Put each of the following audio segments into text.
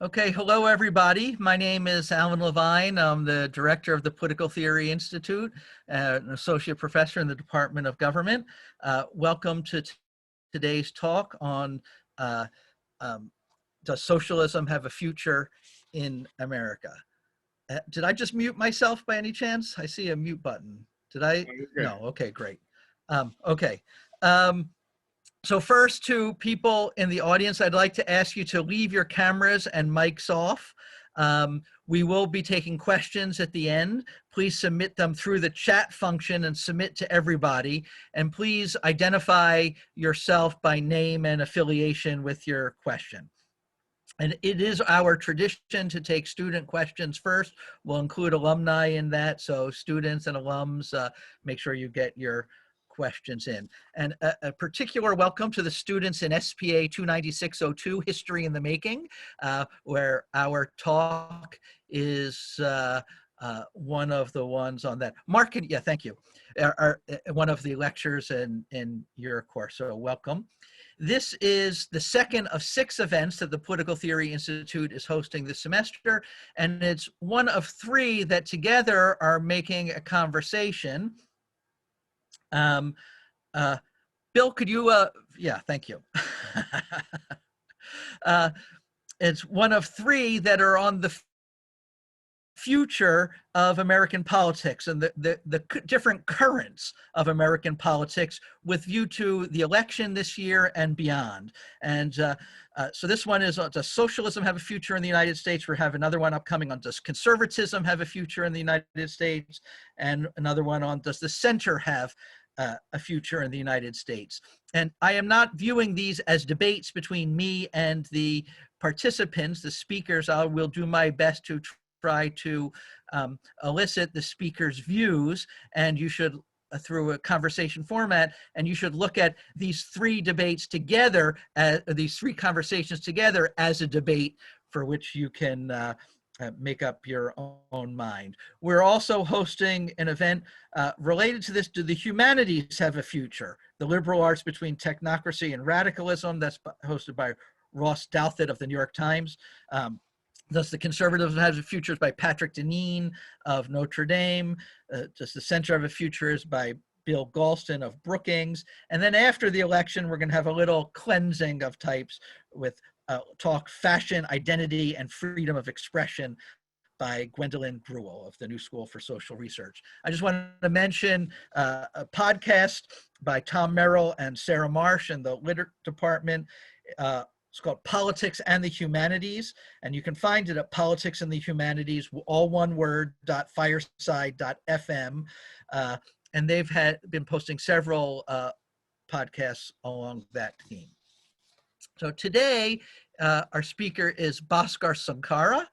Okay, hello everybody. My name is Alan Levine. I'm the director of the Political Theory Institute, an associate professor in the Department of Government. Welcome to today's talk on uh, does socialism have a future in America? Did I just mute myself by any chance? I see a mute button. Did I? No, okay, great. Okay. So first, to people in the audience, I'd like to ask you to leave your cameras and mics off. We will be taking questions at the end. Please submit them through the chat function and submit to everybody. And please identify yourself by name and affiliation with your question. And it is our tradition to take student questions first. We'll include alumni in that. So students and alums, make sure you get your questions in. And a particular welcome to the students in SPA 29602, History in the Making, where our talk is one of the ones on that. Mark, yeah, thank you. One of the lectures in your course, so welcome. This is the second of 6 events that the Political Theory Institute is hosting this semester, and it's one of 3 that together are making a conversation. Bill, could you, yeah, thank you. It's one of 3 that are on the future of American politics and the different currents of American politics with view to the election this year and beyond. And so this one is, does socialism have a future in the United States? We have another one upcoming on, does conservatism have a future in the United States? And another one on, does the center have a future in the United States? And I am not viewing these as debates between me and the participants, the speakers. I will do my best to try to elicit the speaker's views, and you should, through a conversation format, and you should look at these 3 debates together, these 3 conversations together as a debate for which you can make up your own mind. We're also hosting an event related to this. Do the humanities have a future? The liberal arts between technocracy and radicalism. That's hosted by Ross Douthat of the New York Times. Does the Conservative have a future by Patrick Deneen of Notre Dame? Does the Center have a future is by Bill Galston of Brookings? And then after the election, we're going to have a little cleansing of types with talk fashion, identity, and freedom of expression by Gwendolyn Gruel of the New School for Social Research. I just wanted to mention a podcast by Tom Merrill and Sarah Marsh in the Lit Department. It's called Politics and the Humanities, and you can find it at Politics and the Humanities, all one word, .fireside.fm. And they've been posting several podcasts along that theme. So today, our speaker is Bhaskar Sunkara.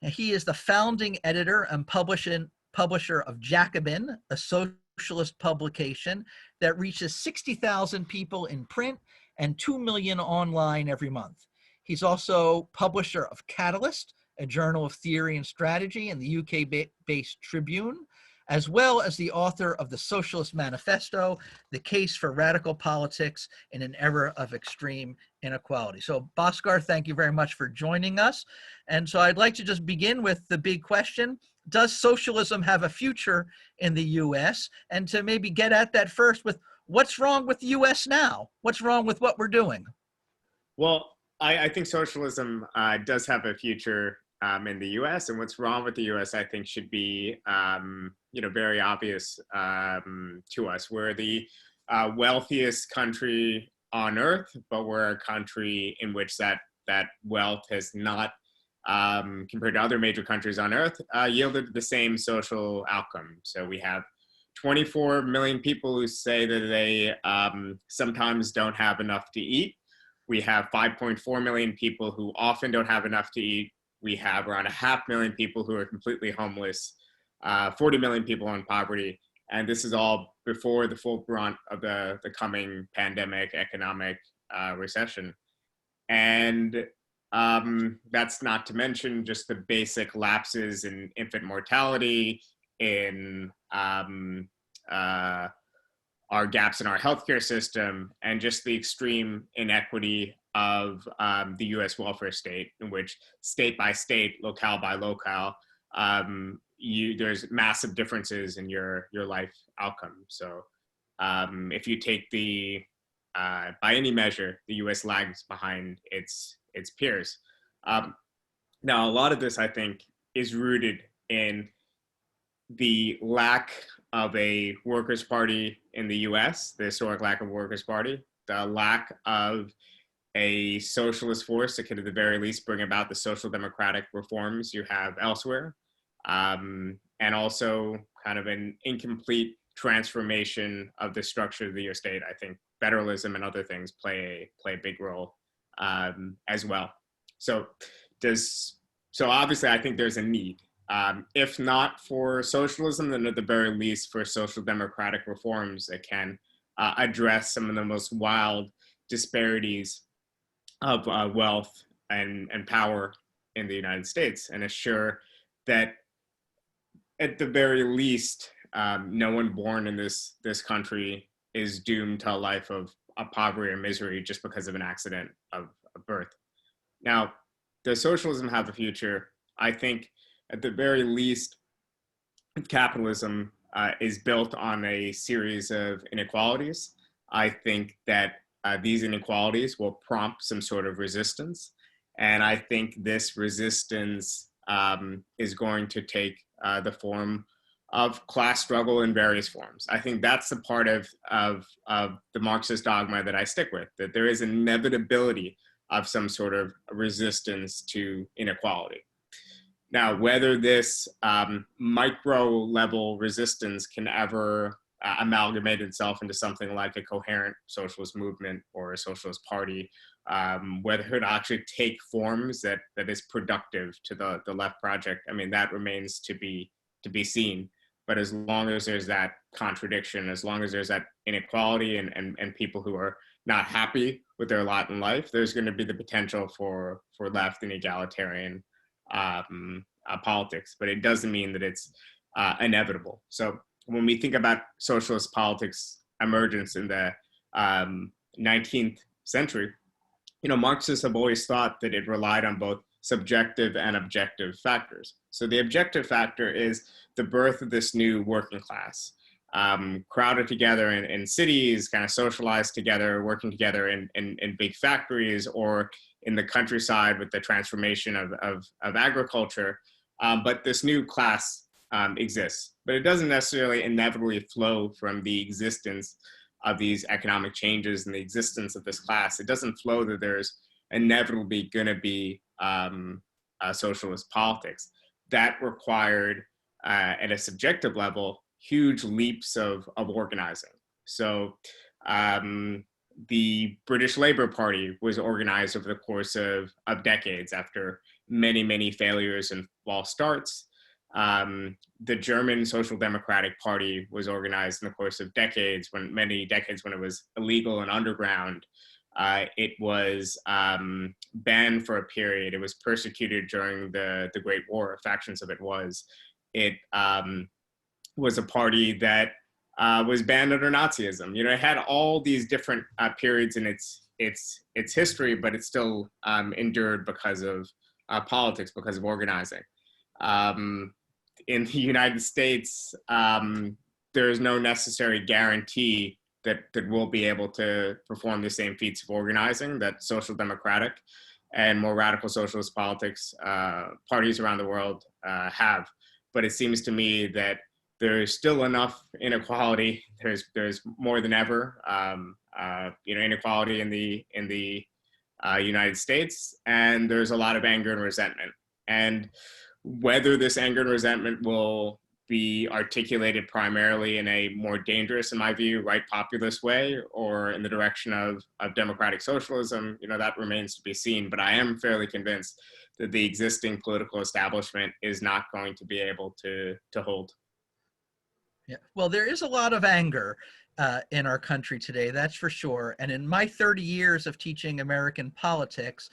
And he is the founding editor and publisher of Jacobin, a socialist publication that reaches 60,000 people in print and 2 million online every month. He's also publisher of Catalyst, a journal of theory and strategy in the UK-based Tribune, as well as the author of the Socialist Manifesto, The Case for Radical Politics in an Era of Extreme Inequality. So Bhaskar, thank you very much for joining us. And so I'd like to just begin with the big question: does socialism have a future in the US? And to maybe get at that first with, what's wrong with the US now? What's wrong with what we're doing? Well, I think socialism does have a future in the US, and what's wrong with the US, I think, should be very obvious to us. We're the wealthiest country on earth, but we're a country in which that wealth has not, compared to other major countries on earth, yielded the same social outcome. So we have 24 million people who say that they sometimes don't have enough to eat. We have 5.4 million people who often don't have enough to eat. We have around 500,000 people who are completely homeless, 40 million people in poverty. And this is all before the full brunt of the coming pandemic, economic recession. And that's not to mention just the basic lapses in infant mortality, in our gaps in our healthcare system, and just the extreme inequity of the U.S. welfare state, in which state by state, locale by locale, there's massive differences in your life outcome. So if you take by any measure, the U.S. lags behind its peers. Now, a lot of this, I think, is rooted in the lack of a workers' party in the U.S., the historic lack of a workers' party, the lack of a socialist force that could, at the very least, bring about the social democratic reforms you have elsewhere, and also kind of an incomplete transformation of the structure of the U.S. state. I think federalism and other things play a big role as well. So obviously, I think there's a need. If not for socialism, then at the very least for social democratic reforms that can address some of the most wild disparities of wealth and power in the United States, and assure that at the very least, no one born in this country is doomed to a life of poverty or misery just because of an accident of birth. Now, does socialism have a future? I think at the very least, capitalism is built on a series of inequalities. I think that these inequalities will prompt some sort of resistance. And I think this resistance is going to take the form of class struggle in various forms. I think that's the part of the Marxist dogma that I stick with, that there is an inevitability of some sort of resistance to inequality. Now, whether this micro level resistance can ever amalgamate itself into something like a coherent socialist movement or a socialist party, whether it actually take forms that is productive to the left project, I mean, that remains to be seen. But as long as there's that contradiction, as long as there's that inequality and people who are not happy with their lot in life, there's going to be the potential for left and egalitarian politics. But it doesn't mean that it's inevitable. So when we think about socialist politics emergence in the 19th century, Marxists have always thought that it relied on both subjective and objective factors. So the objective factor is the birth of this new working class, crowded together in cities, kind of socialized together, working together in big factories or in the countryside with the transformation of agriculture. But this new class exists, but it doesn't necessarily inevitably flow from the existence of these economic changes and the existence of this class. It doesn't flow that there's inevitably going to be socialist politics. That required, at a subjective level, huge leaps of organizing. So the British Labour Party was organized over the course of decades after many, many failures and false starts. The German Social Democratic Party was organized in the course of many decades when it was illegal and underground. It was banned for a period. It was persecuted during the Great War. Factions of it was. It was a party that was banned under Nazism. It had all these different periods in its history, but it still endured because of politics, because of organizing. In the United States, there is no necessary guarantee that we'll be able to perform the same feats of organizing that social democratic and more radical socialist politics parties around the world have. But it seems to me that there's still enough inequality. There's more than ever, inequality in the United States, and there's a lot of anger and resentment. And whether this anger and resentment will be articulated primarily in a more dangerous, in my view, right populist way, or in the direction of democratic socialism, that remains to be seen. But I am fairly convinced that the existing political establishment is not going to be able to hold. Yeah, well, there is a lot of anger in our country today, that's for sure. And in my 30 years of teaching American politics,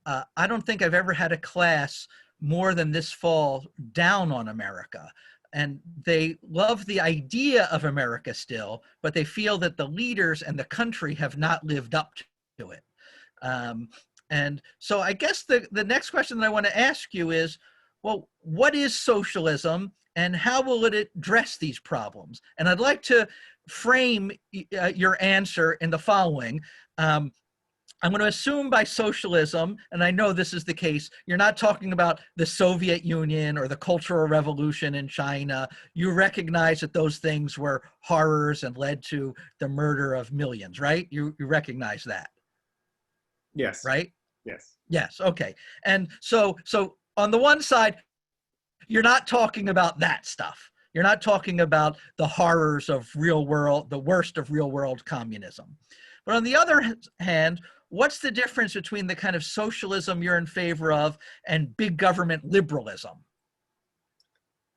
I don't think I've ever had a class more than this fall down on America. And they love the idea of America still, but they feel that the leaders and the country have not lived up to it. And so I guess the next question that I want to ask you is, well, what is socialism and how will it address these problems? And I'd like to frame your answer in the following. I'm going to assume by socialism, and I know this is the case, you're not talking about the Soviet Union or the Cultural Revolution in China. You recognize that those things were horrors and led to the murder of millions, right? You recognize that, Yes. right? Yes. Yes, okay. And so on the one side, you're not talking about that stuff. You're not talking about the horrors of real world, the worst of real world communism. But on the other hand, what's the difference between the kind of socialism you're in favor of and big government liberalism?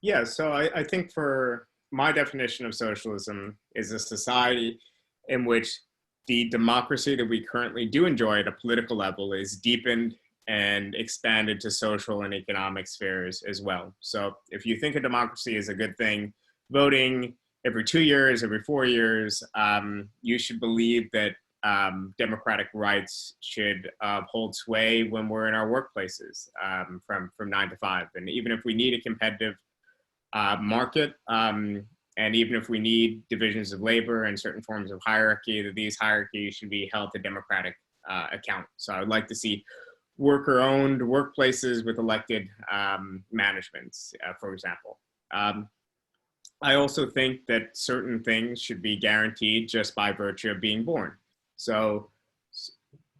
Yeah, so I think for my definition of socialism is a society in which the democracy that we currently do enjoy at a political level is deepened and expanded to social and economic spheres as well. So if you think of democracy as a good thing, voting every 2 years, every 4 years, you should believe that democratic rights should hold sway when we're in our workplaces from 9 to 5. And even if we need a competitive market, and even if we need divisions of labor and certain forms of hierarchy, that these hierarchies should be held to democratic account. So I would like to see worker-owned workplaces with elected managements, for example. I also think that certain things should be guaranteed just by virtue of being born. So,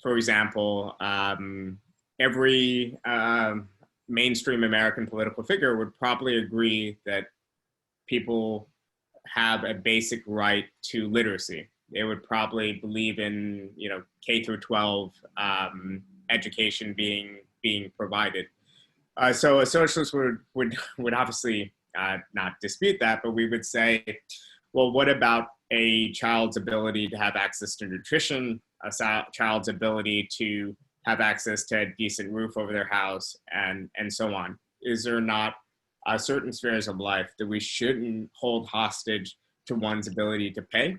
for example, every mainstream American political figure would probably agree that people have a basic right to literacy. They would probably believe in, K through 12 education being provided. So a socialist would obviously not dispute that, but we would say, well, what about a child's ability to have access to nutrition, a child's ability to have access to a decent roof over their house, and so on? Is there not certain spheres of life that we shouldn't hold hostage to one's ability to pay,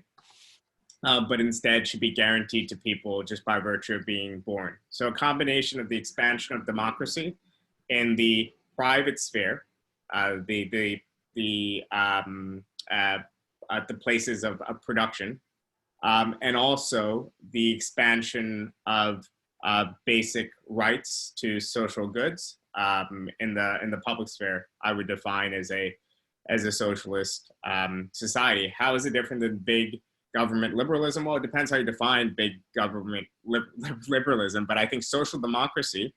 but instead should be guaranteed to people just by virtue of being born? So a combination of the expansion of democracy in the private sphere, the places of production, and also the expansion of basic rights to social goods in the public sphere, I would define as a socialist society. How is it different than big government liberalism? Well, it depends how you define big government liberalism, but I think social democracy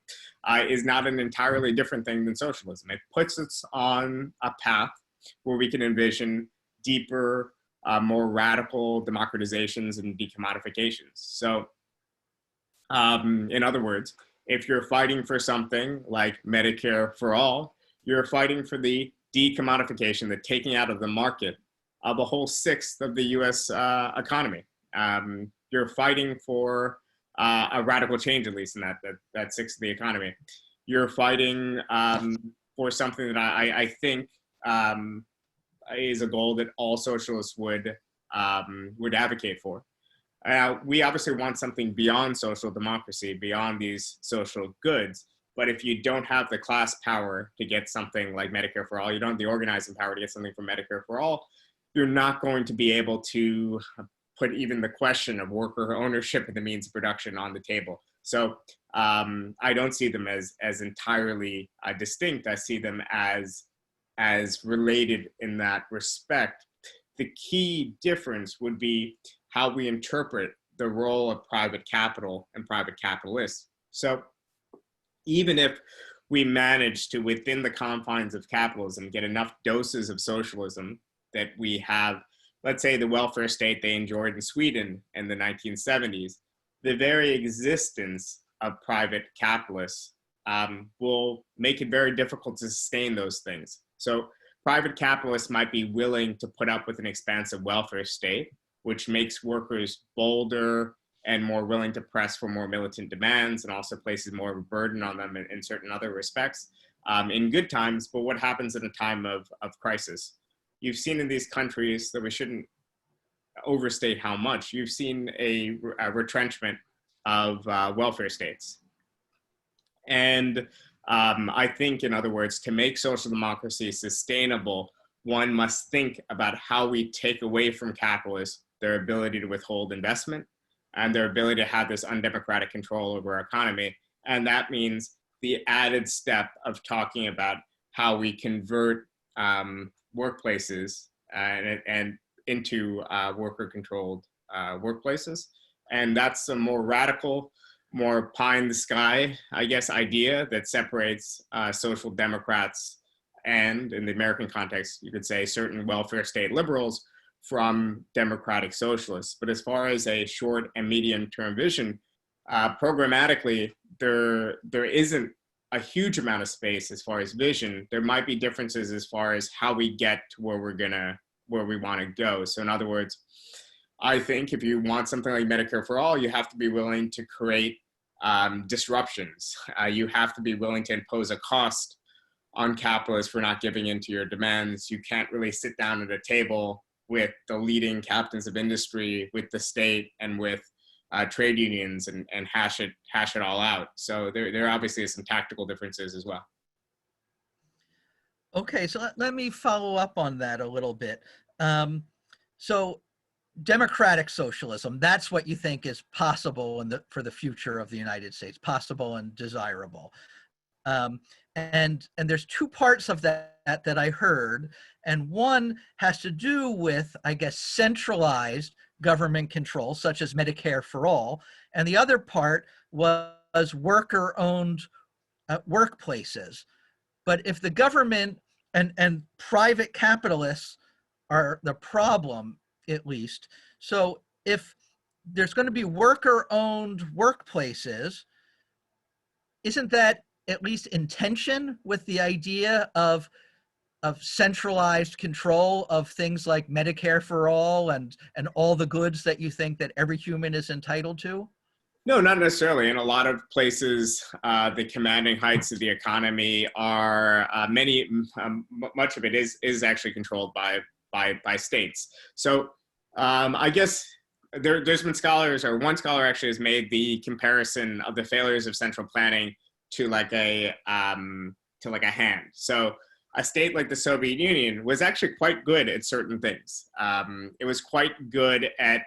is not an entirely different thing than socialism. It puts us on a path where we can envision deeper, more radical democratizations and decommodifications. So, in other words, if you're fighting for something like Medicare for all, you're fighting for the decommodification, the taking out of the market of a whole sixth of the US economy. You're fighting for a radical change, at least in that sixth of the economy. You're fighting for something that I think is a goal that all socialists would advocate for. We obviously want something beyond social democracy, beyond these social goods. But if you don't have the class power to get something like Medicare for all, you don't have the organizing power to get something from Medicare for all, you're not going to be able to put even the question of worker ownership and the means of production on the table. So I don't see them as entirely distinct. I see them as related in that respect. The key difference would be how we interpret the role of private capital and private capitalists. So even if we manage to, within the confines of capitalism, get enough doses of socialism that we have, let's say, the welfare state they enjoyed in Sweden in the 1970s, the very existence of private capitalists will make it very difficult to sustain those things. So private capitalists might be willing to put up with an expansive welfare state, which makes workers bolder and more willing to press for more militant demands, and also places more of a burden on them in certain other respects in good times. But what happens in a time of crisis? You've seen in these countries that we shouldn't overstate how much. You've seen a retrenchment of welfare states. And I think, in other words, to make social democracy sustainable, one must think about how we take away from capitalists their ability to withhold investment and their ability to have this undemocratic control over our economy. And that means the added step of talking about how we convert workplaces and into worker-controlled workplaces. And that's a more radical, more pie in the sky, I guess, idea that separates social democrats and, in the American context, you could say certain welfare state liberals from democratic socialists. But as far as a short and medium term vision, programmatically, there isn't a huge amount of space as far as vision. There might be differences as far as how we get to where we want to go. So in other words, I think if you want something like Medicare for all, you have to be willing to create disruptions. You have to be willing to impose a cost on capitalists for not giving in to your demands. You can't really sit down at a table with the leading captains of industry, with the state, and with trade unions and hash it all out. So there obviously is some tactical differences as well. Okay, so let me follow up on that a little bit. So democratic socialism, that's what you think is possible for the future of the United States, possible and desirable. And there's two parts of that I heard, and one has to do with, I guess, centralized government control, such as Medicare for all, and the other part was worker-owned workplaces. But if the government and private capitalists are the problem, at least, so if there's going to be worker-owned workplaces, isn't that at least in tension with the idea of centralized control of things like Medicare for all and all the goods that you think that every human is entitled to? No, not necessarily. In a lot of places, the commanding heights of the economy are much of it is actually controlled by states. So I guess there's been scholars, or one scholar actually has made the comparison of the failures of central planning to like a hand. So a state like the Soviet Union was actually quite good at certain things. It was quite good at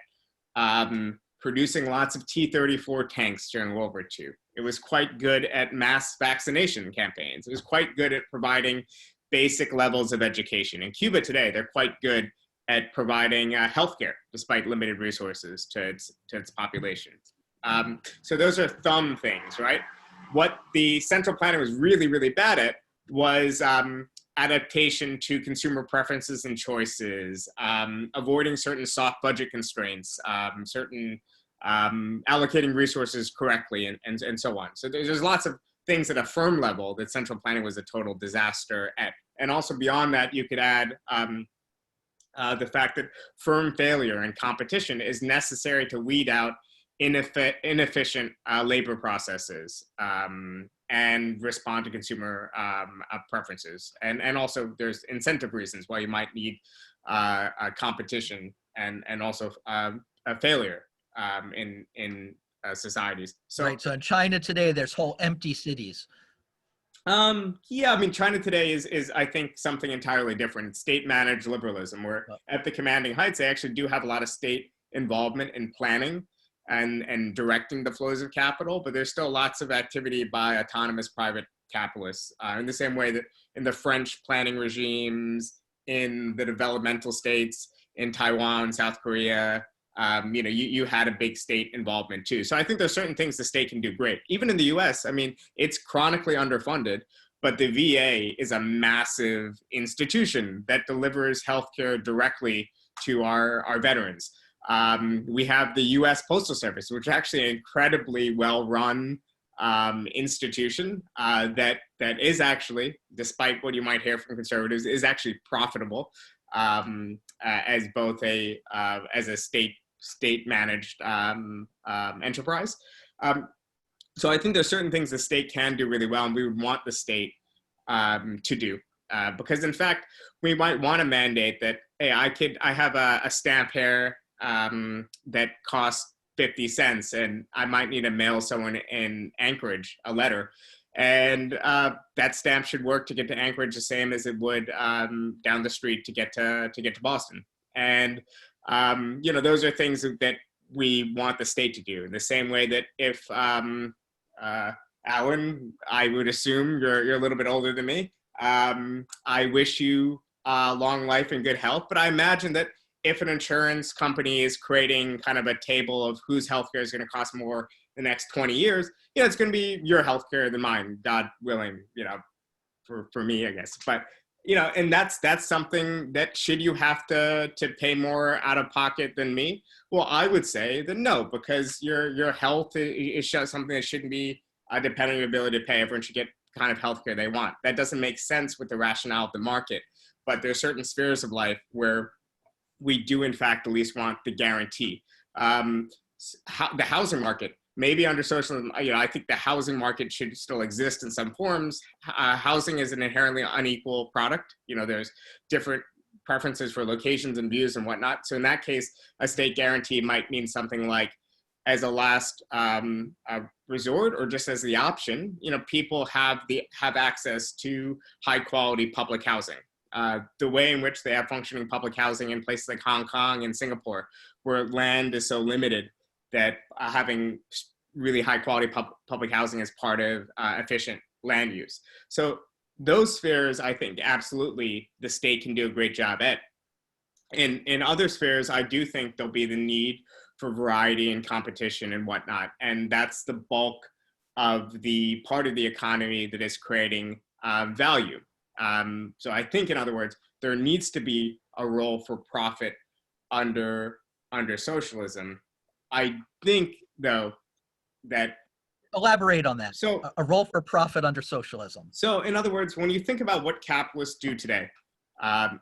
producing lots of T-34 tanks during World War II. It was quite good at mass vaccination campaigns. It was quite good at providing basic levels of education. In Cuba today, they're quite good at providing healthcare despite limited resources to its population. So those are thumb things, right? What the central planning was really, really bad at was adaptation to consumer preferences and choices, avoiding certain soft budget constraints, certain allocating resources correctly, and so on. So there's lots of things at a firm level that central planning was a total disaster at. And also beyond that, you could add the fact that firm failure and competition is necessary to weed out inefficient labor processes and respond to consumer preferences. And also there's incentive reasons why you might need competition and also a failure in societies. So, right, so in China today, there's whole empty cities. Yeah, I mean, China today is I think something entirely different. It's state-managed liberalism, where at the commanding heights, they actually do have a lot of state involvement in planning and directing the flows of capital, but there's still lots of activity by autonomous private capitalists in the same way that in the French planning regimes, in the developmental states, in Taiwan, South Korea, you had a big state involvement too. So I think there's certain things the state can do great. Even in the US, I mean, it's chronically underfunded, but the VA is a massive institution that delivers healthcare directly to our veterans. We have the US Postal Service, which is actually an incredibly well-run institution that is actually, despite what you might hear from conservatives, is actually profitable as both as a state-managed enterprise. So I think there's certain things the state can do really well, and we would want the state to do. Because in fact, we might want to mandate that, hey, I have a stamp here that costs 50 cents, and I might need to mail someone in Anchorage a letter. And that stamp should work to get to Anchorage the same as it would down the street to get to Boston. And those are things that we want the state to do. In the same way that if Alan, I would assume you're a little bit older than me. I wish you long life and good health. But I imagine that if an insurance company is creating kind of a table of whose healthcare is going to cost more the next 20 years, it's going to be your healthcare than mine, God willing, for me, I guess. But, and that's something that, should you have to pay more out of pocket than me? Well, I would say that no, because your health is something that shouldn't be dependent on your ability to pay. Everyone should get the kind of healthcare they want. That doesn't make sense with the rationale of the market. But there are certain spheres of life where we do, in fact, at least want the guarantee. The housing market, maybe under socialism, I think the housing market should still exist in some forms. Housing is an inherently unequal product. There's different preferences for locations and views and whatnot. So in that case, a state guarantee might mean something like, as a last resort, or just as the option, people have access to high quality public housing. The way in which they have functioning public housing in places like Hong Kong and Singapore, where land is so limited that having really high quality public housing is part of efficient land use. So those spheres, I think, absolutely the state can do a great job at. In other spheres, I do think there'll be the need for variety and competition and whatnot. And that's the bulk of the part of the economy that is creating value. So I think, in other words, there needs to be a role for profit under socialism. I think, though, that... Elaborate on that. So a role for profit under socialism. So in other words, when you think about what capitalists do today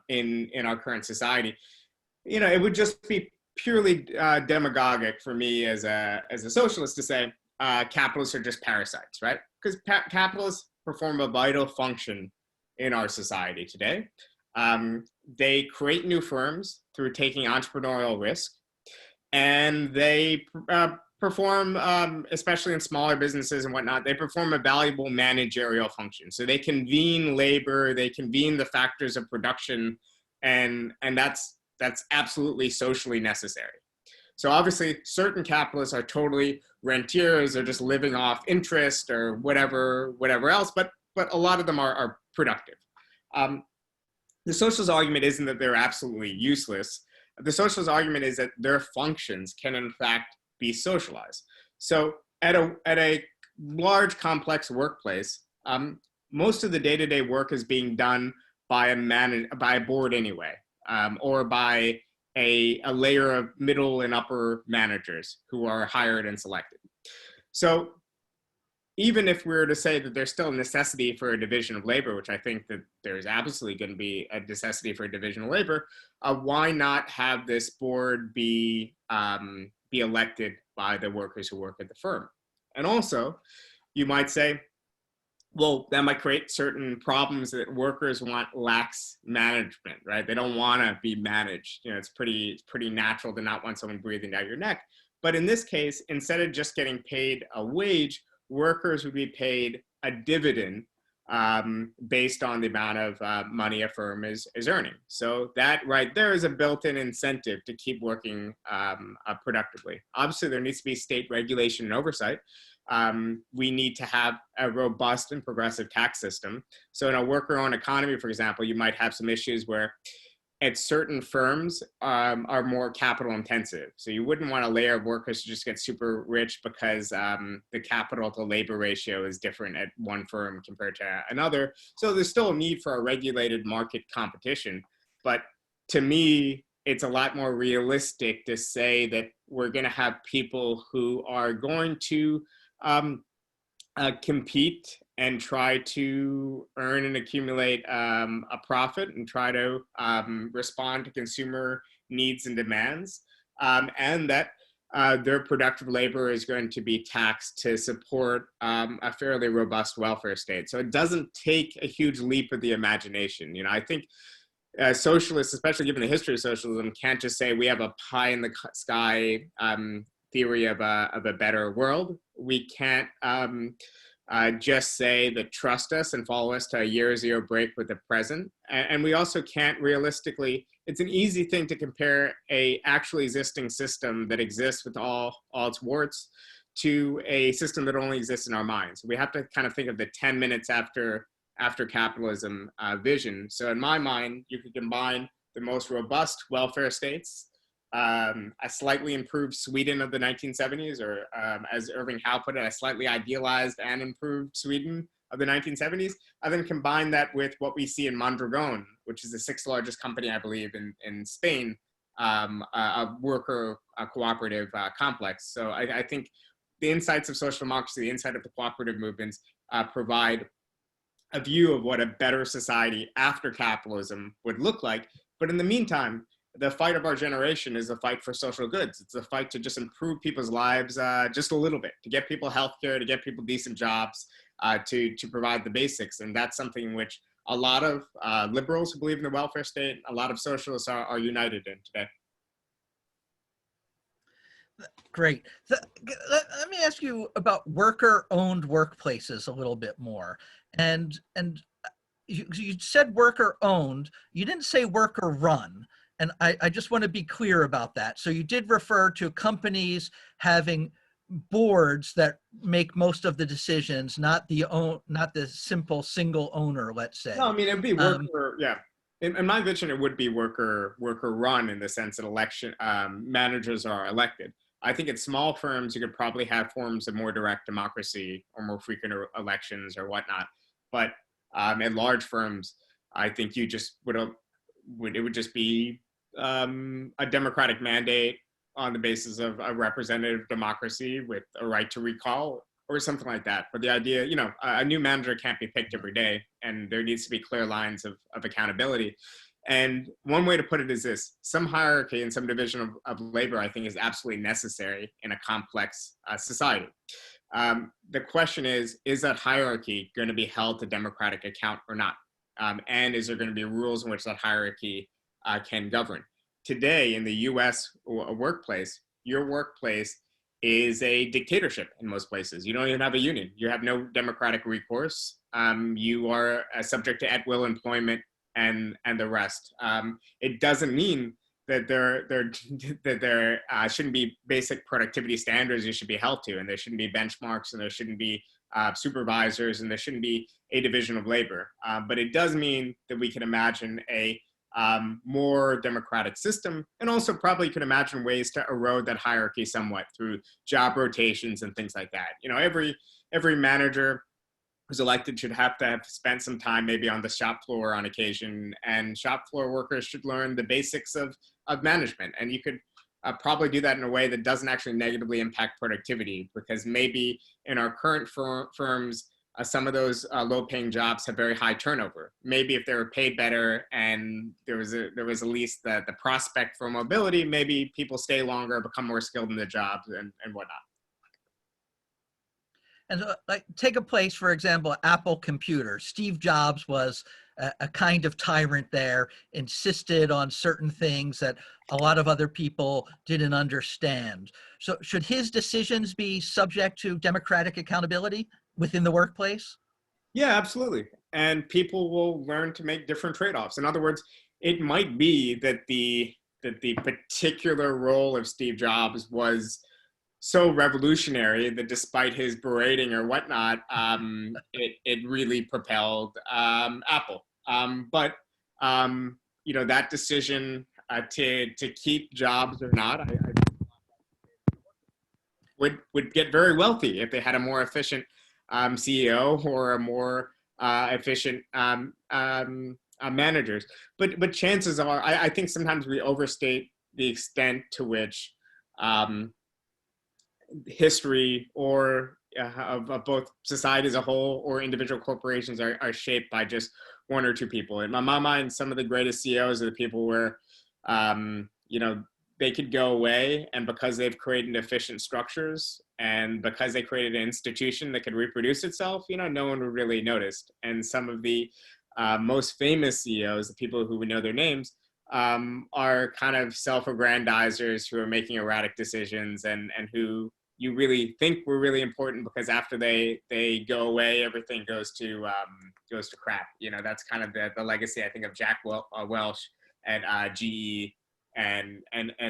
in our current society, it would just be purely demagogic for me as a socialist to say capitalists are just parasites, right? Because capitalists perform a vital function in our society today. They create new firms through taking entrepreneurial risk, and they perform, especially in smaller businesses and whatnot, they perform a valuable managerial function. So they convene labor, they convene the factors of production, and that's absolutely socially necessary. So obviously, certain capitalists are totally rentiers, they're just living off interest or whatever else, but a lot of them are productive. The socialist argument isn't that they're absolutely useless. The socialist argument is that their functions can, in fact, be socialized. So at a large, complex workplace, most of the day-to-day work is being done by a board anyway, or by a layer of middle and upper managers who are hired and selected. So even if we were to say that there's still a necessity for a division of labor, which I think that there's absolutely going to be a necessity for a division of labor, why not have this board be elected by the workers who work at the firm? And also, you might say, well, that might create certain problems that workers want lax management, right? They don't want to be managed. It's pretty natural to not want someone breathing down your neck. But in this case, instead of just getting paid a wage, workers would be paid a dividend based on the amount of money a firm is earning. So that right there is a built-in incentive to keep working productively. Obviously, there needs to be state regulation and oversight. We need to have a robust and progressive tax system. So in a worker-owned economy, for example, you might have some issues where at certain firms are more capital intensive. So you wouldn't want a layer of workers to just get super rich because the capital to labor ratio is different at one firm compared to another. So there's still a need for a regulated market competition. But to me, it's a lot more realistic to say that we're going to have people who are going to compete and try to earn and accumulate a profit and try to respond to consumer needs and demands, and that their productive labor is going to be taxed to support a fairly robust welfare state. So it doesn't take a huge leap of the imagination. I think socialists, especially given the history of socialism, can't just say we have a pie in the sky theory of a better world. We can't just say that trust us and follow us to a year zero break with the present. And we also can't realistically, it's an easy thing to compare a actually existing system that exists with all its warts to a system that only exists in our minds. We have to kind of think of the 10 minutes after capitalism vision. So in my mind, you could combine the most robust welfare states, a slightly improved Sweden of the 1970s, or as Irving Howe put it, a slightly idealized and improved Sweden of the 1970s, and then combine that with what we see in Mondragon, which is the sixth largest company, I believe, in Spain, a worker cooperative complex. So I think the insights of social democracy, the insight of the cooperative movements provide a view of what a better society after capitalism would look like. But in the meantime, the fight of our generation is a fight for social goods. It's a fight to just improve people's lives just a little bit, to get people healthcare, to get people decent jobs, to provide the basics. And that's something which a lot of liberals who believe in the welfare state, a lot of socialists are united in today. Great. Let me ask you about worker-owned workplaces a little bit more. And you said worker-owned. You didn't say worker-run. And I just want to be clear about that. So you did refer to companies having boards that make most of the decisions, not the simple single owner, let's say. No, I mean, it'd be worker, yeah. In my vision, it would be worker run in the sense that election managers are elected. I think in small firms, you could probably have forms of more direct democracy or more frequent elections or whatnot. But in large firms, I think you just it would just be a democratic mandate on the basis of a representative democracy with a right to recall or something like that. But the idea, you know, a new manager can't be picked every day, and there needs to be clear lines of accountability. And one way to put it is this: some hierarchy and some division of labor, I think, is absolutely necessary in a complex society. The question is that hierarchy going to be held to democratic account or not? And is there going to be rules in which that hierarchy can govern? Today in the US workplace, your workplace is a dictatorship in most places. You don't even have a union. You have no democratic recourse. You are subject to at-will employment and the rest. It doesn't mean that there shouldn't be basic productivity standards you should be held to, and there shouldn't be benchmarks, and there shouldn't be supervisors, and there shouldn't be a division of labor. But it does mean that we can imagine a more democratic system, and also probably could imagine ways to erode that hierarchy somewhat through job rotations and things like that. You know, every manager who's elected should have to have spent some time maybe on the shop floor on occasion, and shop floor workers should learn the basics of management. And you could probably do that in a way that doesn't actually negatively impact productivity, because maybe in our current firms, some of those low-paying jobs have very high turnover. Maybe if they were paid better and there was at least the prospect for mobility, maybe people stay longer, become more skilled in the jobs and whatnot. And like, take a place, for example, Apple Computer. Steve Jobs was a kind of tyrant there, insisted on certain things that a lot of other people didn't understand. So should his decisions be subject to democratic accountability within the workplace? Yeah, absolutely. And people will learn to make different trade-offs. In other words, it might be that the particular role of Steve Jobs was so revolutionary that despite his berating or whatnot, it really propelled Apple. But you know, that decision to keep Jobs or not, I would get very wealthy if they had a more efficient CEO or a more efficient managers. But chances are, I think sometimes we overstate the extent to which history or of both society as a whole or individual corporations are shaped by just one or two people. In my mind, some of the greatest CEOs are the people where, you know, they could go away, and because they've created efficient structures and because they created an institution that could reproduce itself, you know, no one would really notice. And some of the most famous CEOs, the people who we know their names, are kind of self-aggrandizers who are making erratic decisions and who you really think were really important because after they go away, everything goes to crap. You know, that's kind of the legacy I think of Jack Welch at GE and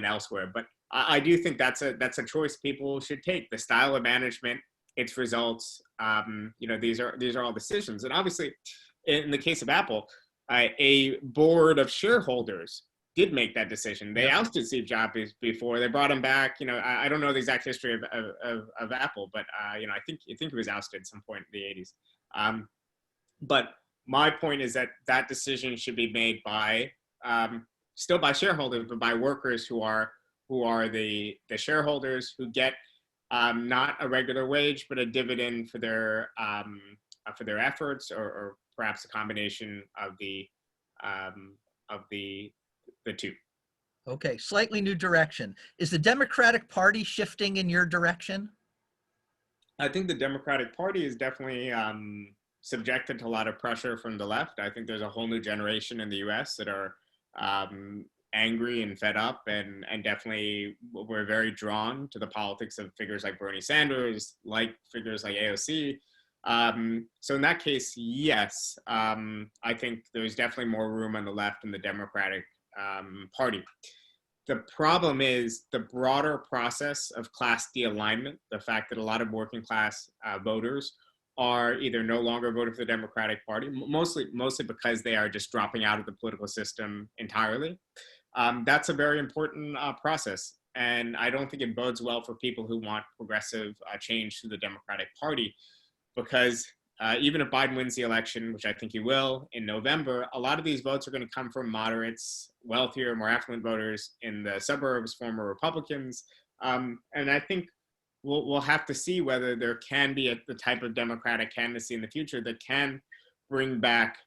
elsewhere. But I do think that's a choice people should take. The style of management, its results. You know, these are all decisions, and obviously, in the case of Apple, a board of shareholders did make that decision. They ousted Steve Jobs before. They brought him back. You know, I don't know the exact history of Apple, but you know, I think he was ousted at some point in the 80s. But my point is that decision should be made by still by shareholders, but by workers who are the shareholders who get not a regular wage, but a dividend for their efforts, or perhaps a combination of the two. Okay, slightly new direction. Is the Democratic Party shifting in your direction? I think the Democratic Party is definitely subjected to a lot of pressure from the left. I think there's a whole new generation in the U.S. that are angry and fed up, and definitely we're very drawn to the politics of figures like Bernie Sanders, like figures like AOC. So in that case, yes, I think there's definitely more room on the left in the Democratic Party. The problem is the broader process of class de-alignment, the fact that a lot of working class voters are either no longer voting for the Democratic Party, mostly because they are just dropping out of the political system entirely. That's a very important process. And I don't think it bodes well for people who want progressive change to the Democratic Party, because even if Biden wins the election, which I think he will in November, a lot of these votes are going to come from moderates, wealthier, more affluent voters in the suburbs, former Republicans. And I think we'll have to see whether there can be the type of Democratic candidacy in the future that can bring back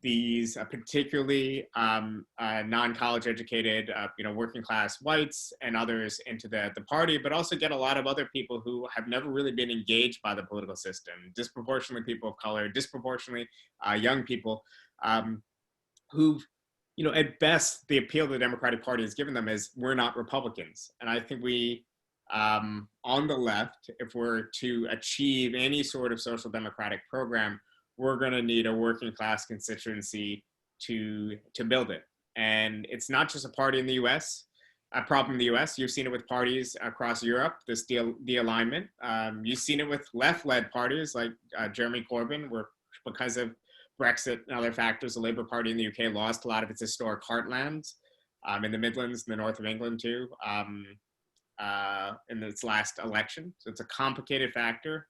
these particularly non-college educated, working class whites and others into the party, but also get a lot of other people who have never really been engaged by the political system, disproportionately people of color, disproportionately young people, who've, at best, the appeal the Democratic Party has given them is we're not Republicans. And I think we, on the left, if we're to achieve any sort of social democratic program, we're going to need a working class constituency to build it. And it's not just a party in the US, a problem in the US. You've seen it with parties across Europe, this de-alignment. You've seen it with left-led parties like Jeremy Corbyn, where because of Brexit and other factors, the Labour Party in the UK lost a lot of its historic heartlands in the Midlands, in the north of England too, in its last election. So it's a complicated factor.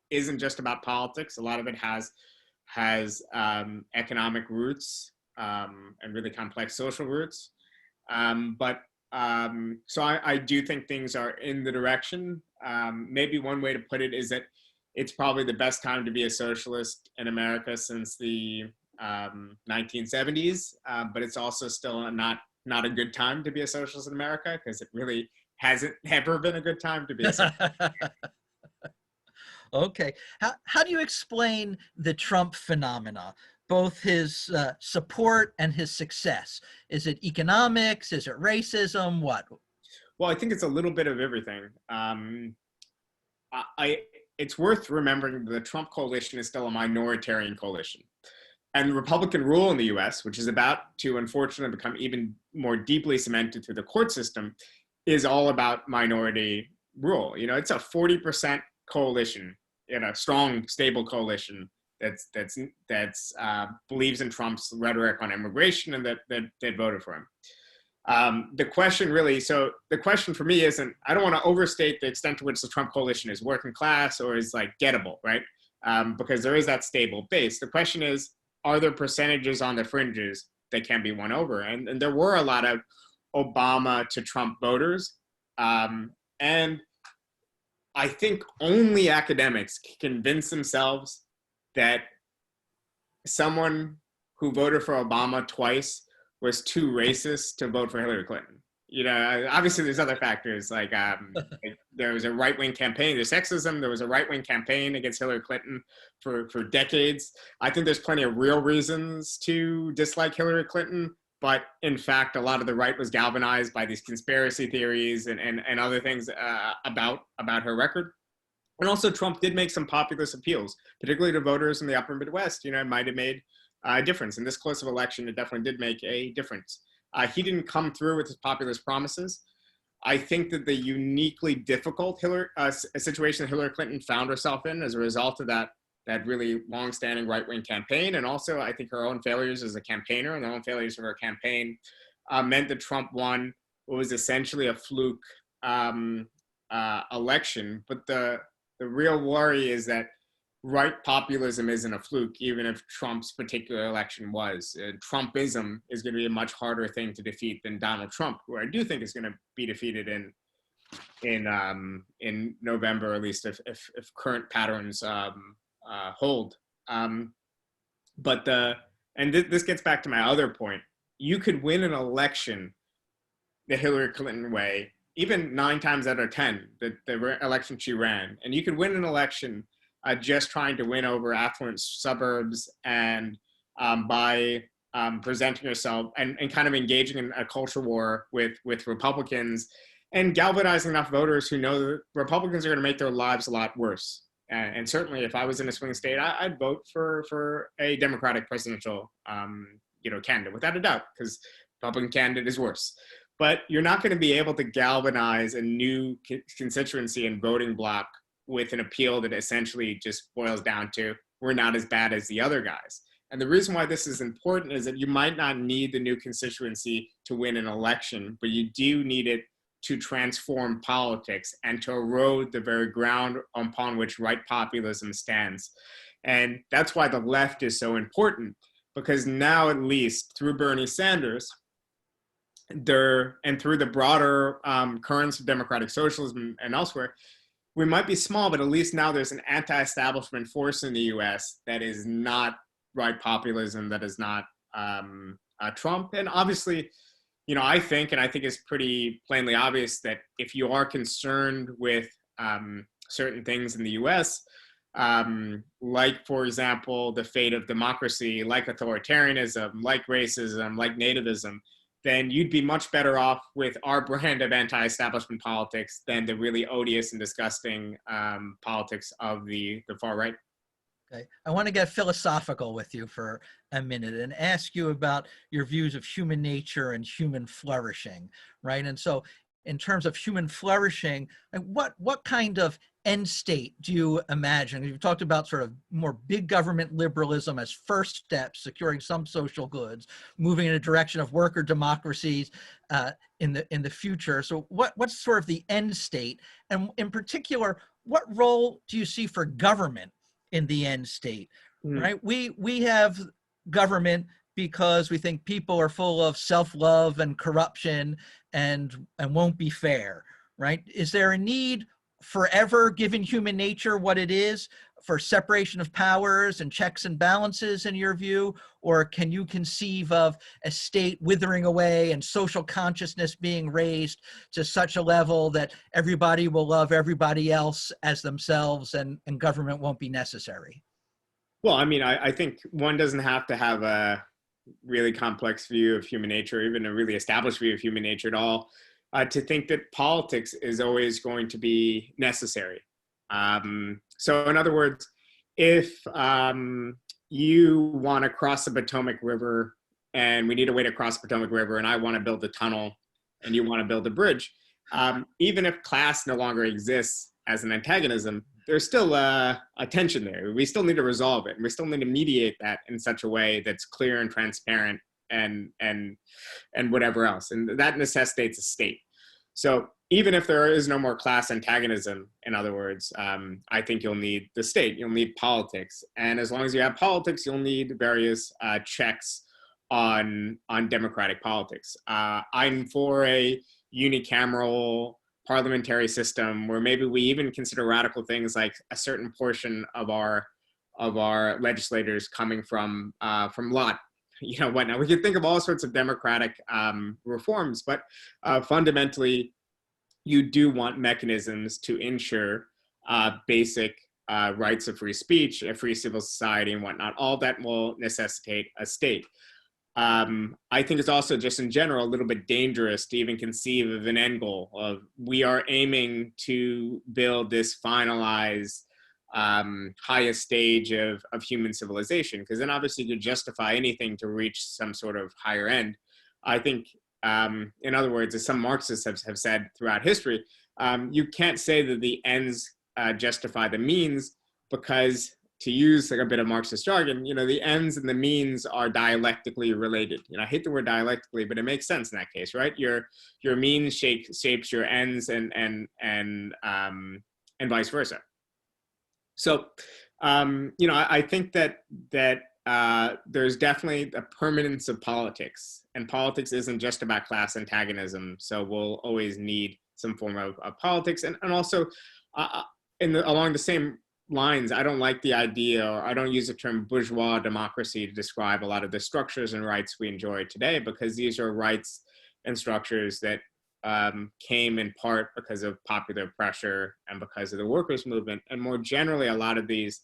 Isn't just about politics. A lot of it has economic roots and really complex social roots. So I do think things are in the direction. Maybe one way to put it is that it's probably the best time to be a socialist in America since the 1970s, but it's also still not a good time to be a socialist in America, because it really hasn't ever been a good time to be a socialist. Okay. How do you explain the Trump phenomena, both his support and his success? Is it economics? Is it racism? What? Well, I think it's a little bit of everything. It's worth remembering that the Trump coalition is still a minoritarian coalition. And Republican rule in the US, which is about to unfortunately become even more deeply cemented through the court system, is all about minority rule. It's a 40% coalition, strong, stable coalition that's believes in Trump's rhetoric on immigration and that voted for him. The question for me isn't, I don't want to overstate the extent to which the Trump coalition is working class or is like gettable, right? Because there is that stable base. The question is, are there percentages on the fringes that can be won over? And there were a lot of Obama to Trump voters. And I think only academics can convince themselves that someone who voted for Obama twice was too racist to vote for Hillary Clinton. Obviously there's other factors, like there was a right-wing campaign, there's sexism, there was a right-wing campaign against Hillary Clinton for decades. I think there's plenty of real reasons to dislike Hillary Clinton, But in fact, a lot of the right was galvanized by these conspiracy theories and other things about her record. And also, Trump did make some populist appeals, particularly to voters in the upper Midwest. You know, it might have made a difference. In this close of election, it definitely did make a difference. He didn't come through with his populist promises. I think that the uniquely difficult situation that Hillary Clinton found herself in as a result of that really long-standing right-wing campaign, and also I think her own failures as a campaigner and her own failures of her campaign meant that Trump won what was essentially a fluke election. But the real worry is that right populism isn't a fluke, even if Trump's particular election was. Trumpism is going to be a much harder thing to defeat than Donald Trump, who I do think is going to be defeated in November, at least if current patterns hold. This gets back to my other point. You could win an election the Hillary Clinton way, even 9 times out of 10, the election she ran, and you could win an election just trying to win over affluent suburbs and by presenting yourself and kind of engaging in a culture war with Republicans and galvanizing enough voters who know that Republicans are going to make their lives a lot worse. And certainly, if I was in a swing state, I'd vote for a Democratic presidential candidate without a doubt, because Republican candidate is worse. But you're not going to be able to galvanize a new constituency and voting bloc with an appeal that essentially just boils down to, we're not as bad as the other guys. And the reason why this is important is that you might not need the new constituency to win an election, but you do need it to transform politics and to erode the very ground upon which right populism stands. And that's why the left is so important, because now, at least through Bernie Sanders, and through the broader currents of democratic socialism and elsewhere, we might be small, but at least now there's an anti-establishment force in the US that is not right populism, that is not Trump. And obviously, I think it's pretty plainly obvious that if you are concerned with certain things in the US, like, for example, the fate of democracy, like authoritarianism, like racism, like nativism, then you'd be much better off with our brand of anti-establishment politics than the really odious and disgusting politics of the far right. Okay. I want to get philosophical with you for a minute and ask you about your views of human nature and human flourishing, right? And so in terms of human flourishing, what kind of end state do you imagine? You've talked about sort of more big government liberalism as first steps, securing some social goods, moving in a direction of worker democracies in the future. So what's sort of the end state? And in particular, what role do you see for government in the end state, right? We have government because we think people are full of self-love and corruption and won't be fair, right? Is there a need forever, given human nature what it is, for separation of powers and checks and balances in your view? Or can you conceive of a state withering away and social consciousness being raised to such a level that everybody will love everybody else as themselves and government won't be necessary? Well, I think one doesn't have to have a really complex view of human nature, even a really established view of human nature at all, to think that politics is always going to be necessary. So in other words, if you want to cross the Potomac River and we need a way to cross the Potomac River and I want to build a tunnel and you want to build a bridge, even if class no longer exists as an antagonism, there's still a tension there. We still need to resolve it, and we still need to mediate that in such a way that's clear and transparent and whatever else. And that necessitates a state. So even if there is no more class antagonism, in other words, I think you'll need the state, you'll need politics. And as long as you have politics, you'll need various checks on democratic politics. I'm for a unicameral parliamentary system where maybe we even consider radical things like a certain portion of our legislators coming from lot. Whatnot. We could think of all sorts of democratic reforms, but fundamentally, you do want mechanisms to ensure basic rights of free speech, a free civil society, and whatnot. All that will necessitate a state. I think it's also just in general a little bit dangerous to even conceive of an end goal of we are aiming to build this finalized highest stage of human civilization, because then obviously you could justify anything to reach some sort of higher end. I think, in other words, as some Marxists have said throughout history, you can't say that the ends justify the means, because to use like a bit of Marxist jargon, the ends and the means are dialectically related. I hate the word dialectically, but it makes sense in that case, right? Your means shapes your ends, and vice versa. So, I think that there's definitely a permanence of politics, and politics isn't just about class antagonism. So we'll always need some form of politics, and also along the same lines, I don't like the idea, or I don't use the term bourgeois democracy to describe a lot of the structures and rights we enjoy today, because these are rights and structures that came in part because of popular pressure and because of the workers' movement. And more generally, a lot of these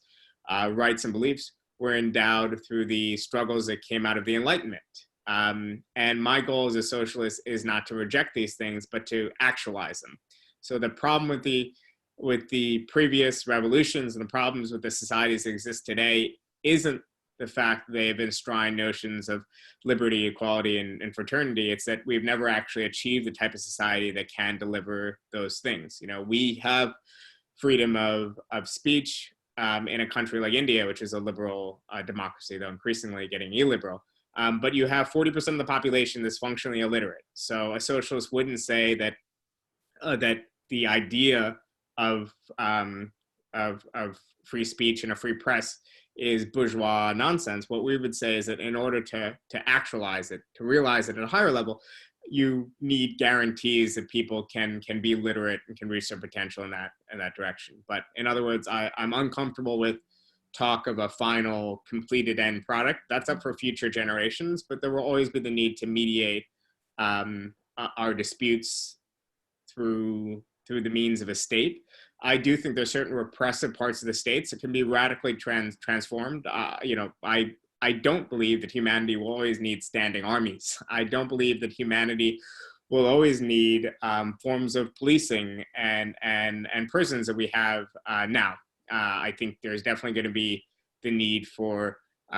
rights and beliefs were endowed through the struggles that came out of the Enlightenment. And my goal as a socialist is not to reject these things, but to actualize them. So the problem with the previous revolutions and the problems with the societies that exist today isn't the fact that they have enshrined notions of liberty, equality, and fraternity. It's that we've never actually achieved the type of society that can deliver those things. We have freedom of speech in a country like India, which is a liberal democracy, though increasingly getting illiberal. But you have 40% of the population that's functionally illiterate. So a socialist wouldn't say that the idea of free speech and a free press is bourgeois nonsense. What we would say is that in order to actualize it, to realize it at a higher level, you need guarantees that people can be literate and can reach their potential in that direction. But in other words, I'm uncomfortable with talk of a final completed end product. That's up for future generations, but there will always be the need to mediate our disputes through the means of a state. I do think there's certain repressive parts of the states that can be radically transformed. I don't believe that humanity will always need standing armies. I don't believe that humanity will always need forms of policing and prisons that we have now. I think there's definitely going to be the need for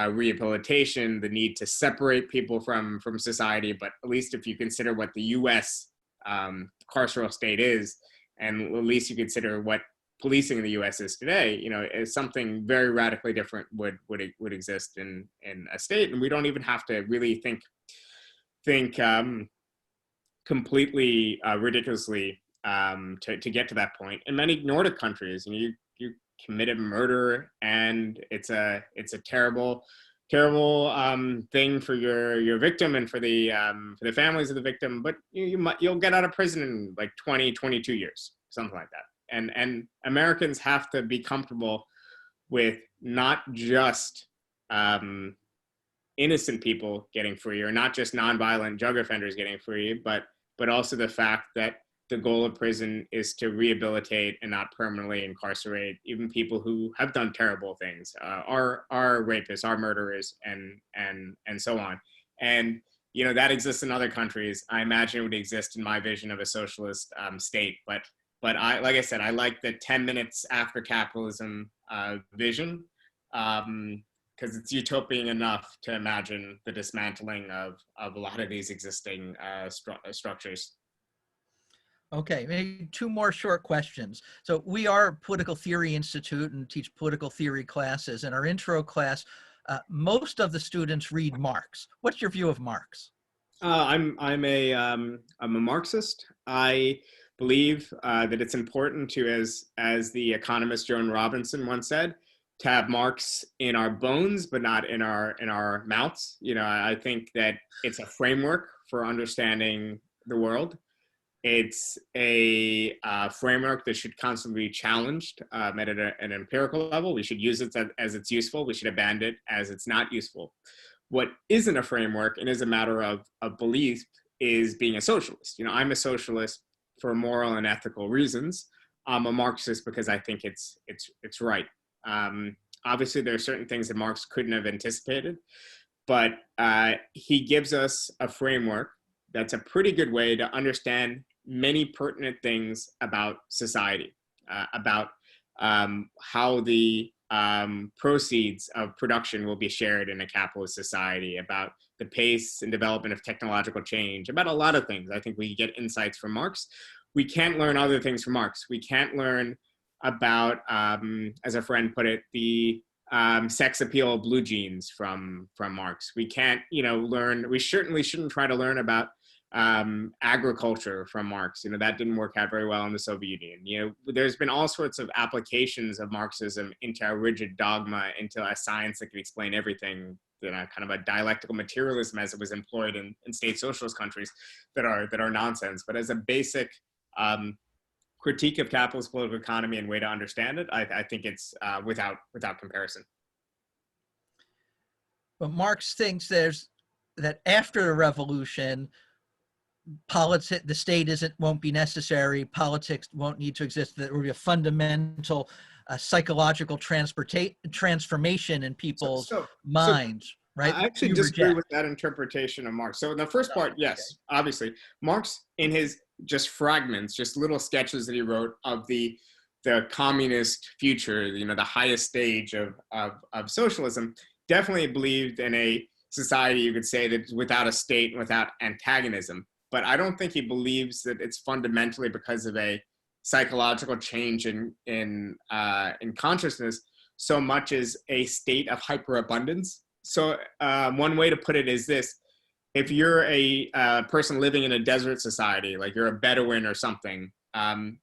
rehabilitation, the need to separate people from society. But at least if you consider what the U.S. Carceral state is, and at least you consider what policing in the U.S. is today, is something very radically different would exist in a state, and we don't even have to really think completely ridiculously to get to that point. In many Nordic countries, you committed murder, and it's a terrible thing for your victim and for the families of the victim, but you'll get out of prison in like 22 years, something like that. And Americans have to be comfortable with not just innocent people getting free, or not just nonviolent drug offenders getting free, but also the fact that the goal of prison is to rehabilitate and not permanently incarcerate even people who have done terrible things, are rapists, are murderers, and so on. And that exists in other countries. I imagine it would exist in my vision of a socialist state. But I, like I said, I like the 10 minutes after capitalism vision, because it's utopian enough to imagine the dismantling of a lot of these existing structures. Okay, maybe two more short questions. So we are a Political Theory Institute and teach political theory classes. In our intro class, most of the students read Marx. What's your view of Marx? I'm a Marxist. I believe that it's important to, as the economist Joan Robinson once said, to have Marx in our bones, but not in our mouths. I think that it's a framework for understanding the world. It's a framework that should constantly be challenged at an empirical level. We should use it as it's useful. We should abandon it as it's not useful. What isn't a framework and is a matter of belief is being a socialist. I'm a socialist for moral and ethical reasons. I'm a Marxist because I think it's right. Obviously, there are certain things that Marx couldn't have anticipated. but he gives us a framework that's a pretty good way to understand many pertinent things about society, about how the proceeds of production will be shared in a capitalist society, about the pace and development of technological change, about a lot of things. I think we get insights from Marx. We can't learn other things from Marx. We can't learn about, as a friend put it, the sex appeal of blue jeans from Marx. We can't, learn. We certainly shouldn't try to learn about agriculture from Marx. That didn't work out very well in the Soviet Union. There's been all sorts of applications of Marxism into a rigid dogma, into a science that can explain everything, kind of a dialectical materialism as it was employed in state socialist countries that are nonsense. But as a basic critique of capitalist political economy and way to understand it, I think it's without comparison. But Marx thinks that after the revolution, the state won't be necessary, politics won't need to exist, there will be a fundamental psychological transformation in people's minds, right? I actually disagree with that interpretation of Marx. So in the first part, yes, obviously. Marx, in his just fragments, just little sketches that he wrote of the communist future, the highest stage of socialism, definitely believed in a society, you could say, that's without a state and without antagonism. But I don't think he believes that it's fundamentally because of a psychological change in consciousness so much as a state of hyperabundance. So one way to put it is this: if you're a person living in a desert society, like you're a Bedouin or something,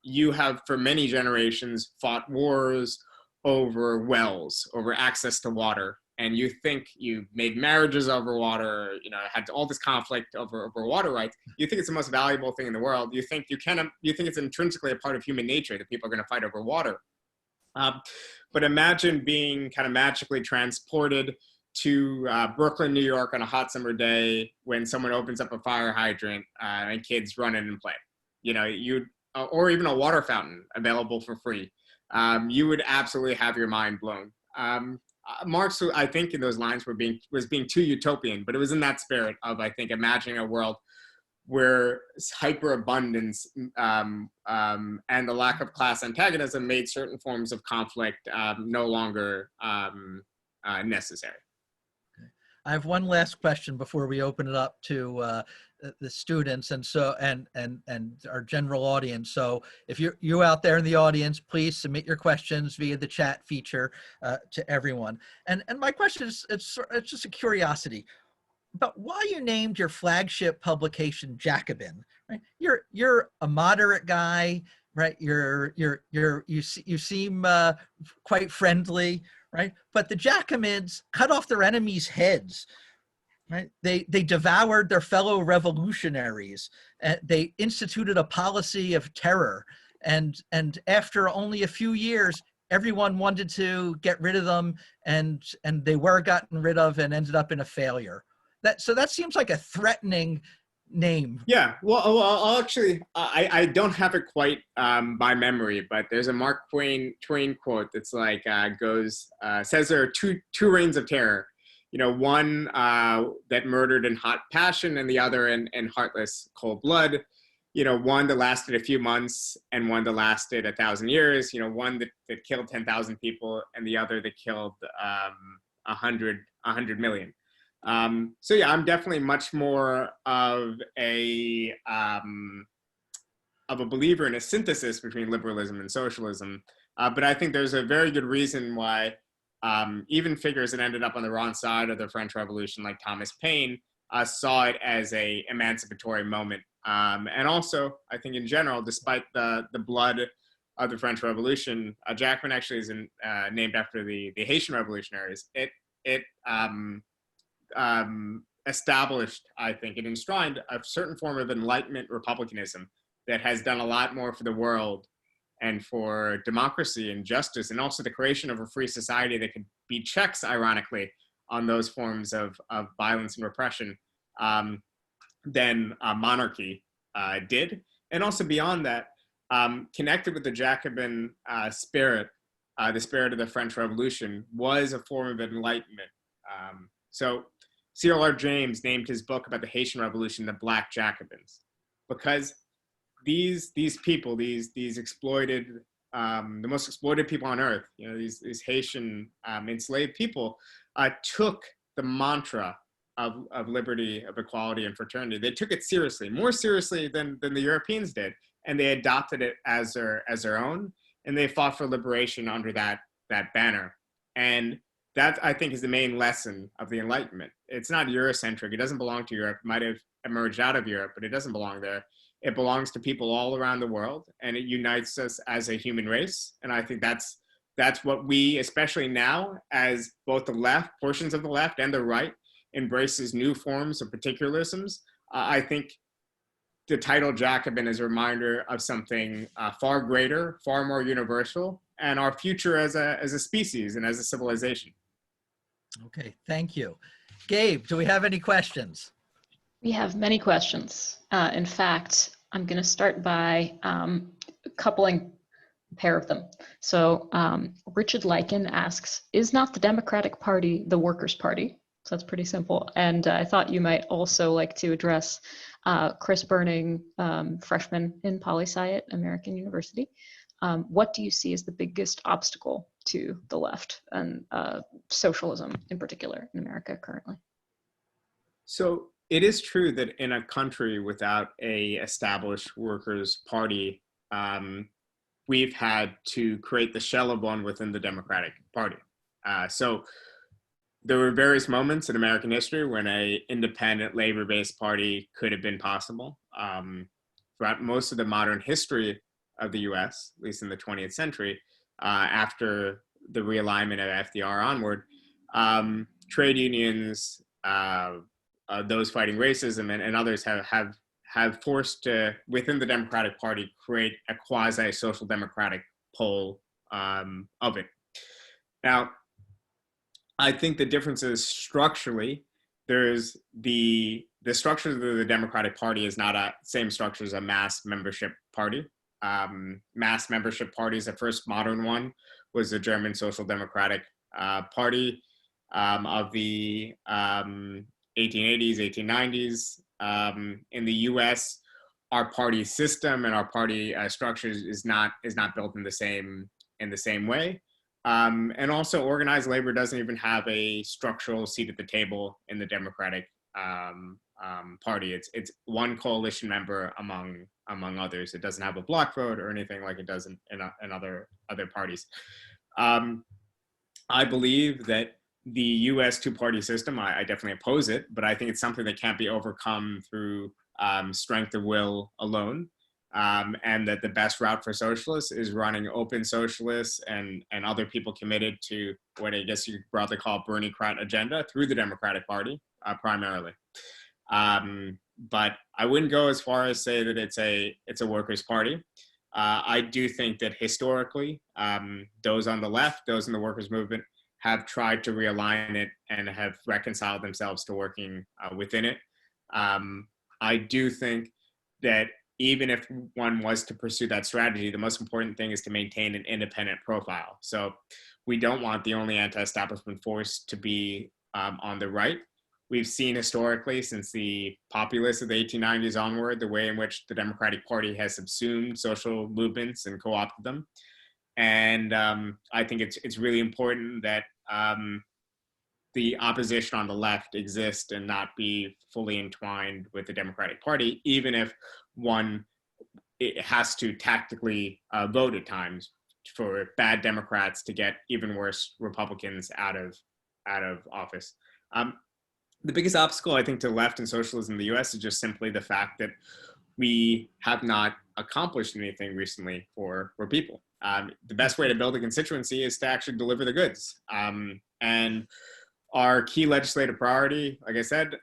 you have for many generations fought wars over wells, over access to water. And you think you made marriages over water, had all this conflict over water rights. You think it's the most valuable thing in the world. You think it's intrinsically a part of human nature that people are going to fight over water. But imagine being kind of magically transported to Brooklyn, New York on a hot summer day when someone opens up a fire hydrant and kids run in and play. Or even a water fountain available for free. You would absolutely have your mind blown. Marx, I think, in those lines was being too utopian, but it was in that spirit of, I think, imagining a world where hyperabundance and the lack of class antagonism made certain forms of conflict no longer necessary. I have one last question before we open it up to the students and our general audience. So if you out there in the audience, please submit your questions via the chat feature to everyone. And my question is, it's just a curiosity, but why you named your flagship publication Jacobin, right? You're a moderate guy, right? You seem quite friendly, right? But the Jacobins cut off their enemies' heads, right? They devoured their fellow revolutionaries. They instituted a policy of terror. And after only a few years, everyone wanted to get rid of them, and they were gotten rid of and ended up in a failure. So that seems like a threatening name. Yeah, well, I'll actually, I don't have it quite by memory, but there's a Mark Twain quote that's like, says there are two reigns of terror. One that murdered in hot passion and the other in heartless cold blood. One that lasted a few months and one that lasted 1,000 years. One that killed 10,000 people and the other that killed 100 million. So yeah, I'm definitely much more of a believer in a synthesis between liberalism and socialism. But I think there's a very good reason why even figures that ended up on the wrong side of the French Revolution, like Thomas Paine, saw it as a emancipatory moment. And also, I think in general, despite the blood of the French Revolution, Jacobin actually is named after the Haitian revolutionaries. It established, I think, and enshrined a certain form of Enlightenment republicanism that has done a lot more for the world and for democracy and justice, and also the creation of a free society that could be checks, ironically, on those forms of violence and repression than monarchy did. And also beyond that, connected with the Jacobin spirit, the spirit of the French Revolution was a form of enlightenment. So C.L.R. James named his book about the Haitian Revolution the Black Jacobins, because these people, these exploited, the most exploited people on earth, you know, these Haitian enslaved people, took the mantra of liberty, of equality, and fraternity. They took it seriously, more seriously than the Europeans did, and they adopted it as their own, and they fought for liberation under that banner. And that, I think, is the main lesson of the Enlightenment. It's not Eurocentric. It doesn't belong to Europe. It might have emerged out of Europe, but it doesn't belong there. It belongs to people all around the world, and it unites us as a human race. And I think that's what we, especially now, as both the left, portions of the left and the right, embraces new forms of particularisms. I think the title Jacobin is a reminder of something far greater, far more universal, and our future as a species and as a civilization. Okay, thank you. Gabe, do we have any questions? We have many questions. In fact, I'm going to start by coupling a pair of them. So Richard Lycan asks, is not the Democratic Party the Workers' Party? So that's pretty simple. And I thought you might also like to address Chris Burning, freshman in poli-sci at American University. What do you see as the biggest obstacle to the left and socialism in particular in America currently? So it is true that in a country without a established workers' party, we've had to create the shell of one within the Democratic Party. So there were various moments in American history when an independent labor-based party could have been possible. Throughout most of the modern history of the US, at least in the 20th century, after the realignment of FDR onward, trade unions, those fighting racism and others have forced to, within the Democratic Party, create a quasi-social democratic pole of it. Now, I think the difference is structurally, there's the structure of the Democratic Party is not a same structure as a mass membership party. Mass membership parties, the first modern one was the German Social Democratic Party of the 1880s, 1890s. In the US, our party system and our party structure is not built in the same way. And also, organized labor doesn't even have a structural seat at the table in the Democratic Party. It's one coalition member among others. It doesn't have a block vote or anything like it does in other parties. I believe that the U.S. two-party system, I definitely oppose it, but I think it's something that can't be overcome through strength of will alone. And that the best route for socialists is running open socialists and other people committed to what I guess you could broadly call Bernie-crat agenda through the Democratic Party, primarily. But I wouldn't go as far as say that it's a workers' party. I do think that historically, those on the left, those in the workers' movement, have tried to realign it and have reconciled themselves to working within it. I do think that even if one was to pursue that strategy, the most important thing is to maintain an independent profile. So we don't want the only anti-establishment force to be on the right. We've seen historically, since the populists of the 1890s onward, the way in which the Democratic Party has subsumed social movements and co-opted them. And I think it's really important that the opposition on the left exist and not be fully entwined with the Democratic Party, even if it has to tactically vote at times for bad Democrats to get even worse Republicans out of office. The biggest obstacle, I think, to the left and socialism in the US is just simply the fact that we have not accomplished anything recently for people. The best way to build a constituency is to actually deliver the goods. And our key legislative priority, like I said,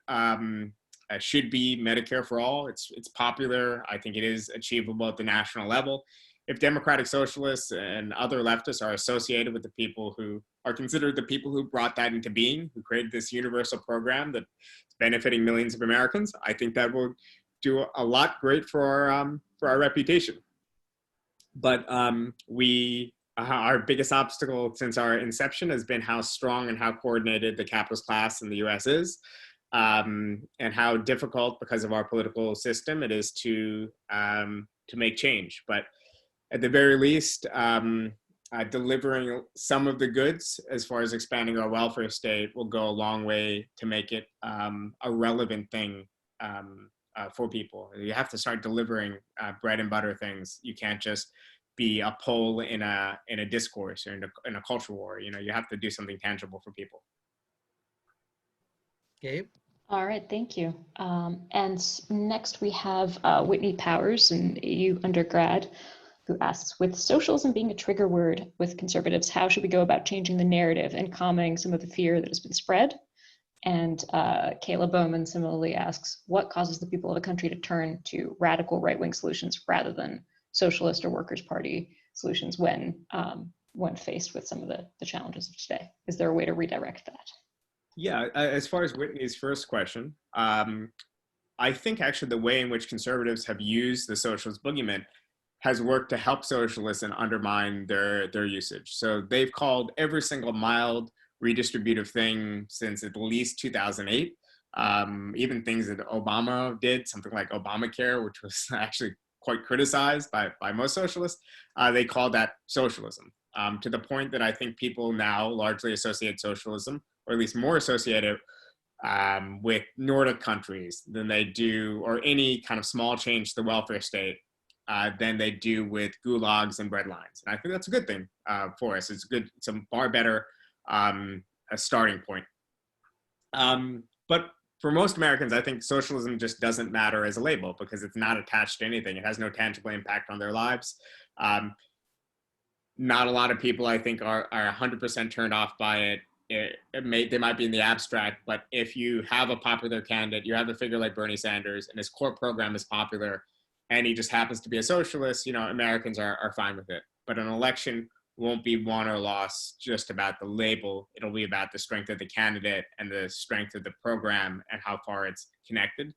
should be Medicare for all. It's popular. I think it is achievable at the national level. If democratic socialists and other leftists are associated with the people who are considered the people who brought that into being, who created this universal program that's benefiting millions of Americans, I think that will do a lot great for our reputation. But our biggest obstacle since our inception has been how strong and how coordinated the capitalist class in the US is. and how difficult, because of our political system, it is to make change. But at the very least, delivering some of the goods as far as expanding our welfare state will go a long way to make it a relevant thing for people. You have to start delivering bread and butter things. You can't just be a pole in a discourse or in a culture war. You know, you have to do something tangible for people. Gabe? All right, thank you. And next we have Whitney Powers, an EU undergrad, who asks, with socialism being a trigger word with conservatives, how should we go about changing the narrative and calming some of the fear that has been spread? And Kayla Bowman similarly asks, what causes the people of a country to turn to radical right-wing solutions rather than socialist or Workers' Party solutions when faced with some of the challenges of today? Is there a way to redirect that? Yeah, as far as Whitney's first question, I think actually the way in which conservatives have used the socialist boogeyman has worked to help socialists and undermine their usage. So they've called every single mild redistributive thing since at least 2008, even things that Obama did, something like Obamacare, which was actually quite criticized by most socialists, they called that socialism, to the point that I think people now largely associate socialism, or at least more associate it with Nordic countries than they do, or any kind of small change to the welfare state, than they do with gulags and bread lines. And I think that's a good thing for us. It's good. It's a far better a starting point. But for most Americans, I think socialism just doesn't matter as a label because it's not attached to anything. It has no tangible impact on their lives. Not a lot of people, I think, are 100% turned off by it. They might be in the abstract, but if you have a popular candidate, you have a figure like Bernie Sanders, and his core program is popular, and he just happens to be a socialist, you know, Americans are fine with it. But an election won't be won or lost just about the label. It'll be about the strength of the candidate and the strength of the program and how far it's connected.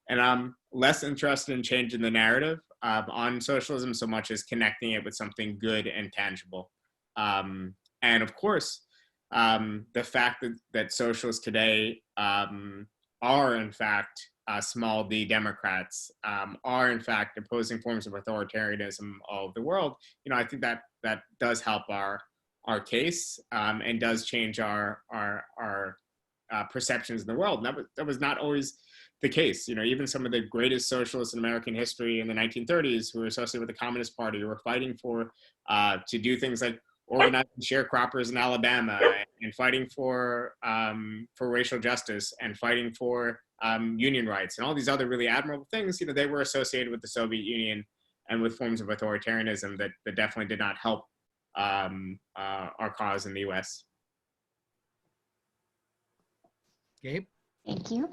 And I'm less interested in changing the narrative on socialism so much as connecting it with something good and tangible. And of course, the fact that socialists today are in fact small d Democrats, are in fact opposing forms of authoritarianism all over the world, you know, I think that does help our case and does change our perceptions in the world. And that was not always the case. You know, even some of the greatest socialists in American history in the 1930s who were associated with the Communist Party were fighting for to do things like organizing sharecroppers in Alabama and fighting for racial justice and fighting for union rights and all these other really admirable things. You know, they were associated with the Soviet Union and with forms of authoritarianism that definitely did not help our cause in the U.S. Gabe? Thank you.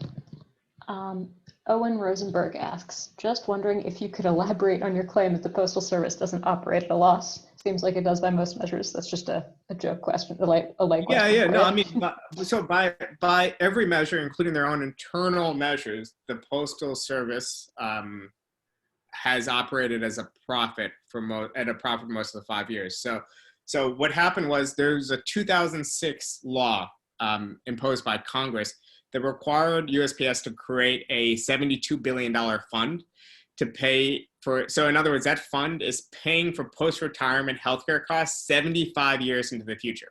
Owen Rosenberg asks, just wondering if you could elaborate on your claim that the Postal Service doesn't operate at a loss. Seems like it does by most measures. That's just a joke question, a light question. Yeah. No, I mean, so by every measure, including their own internal measures, the Postal Service has operated as a profit at a profit for most of the 5 years. So what happened was there's a 2006 law imposed by Congress that required USPS to create a $72 billion fund to pay for, so in other words, that fund is paying for post-retirement healthcare costs 75 years into the future.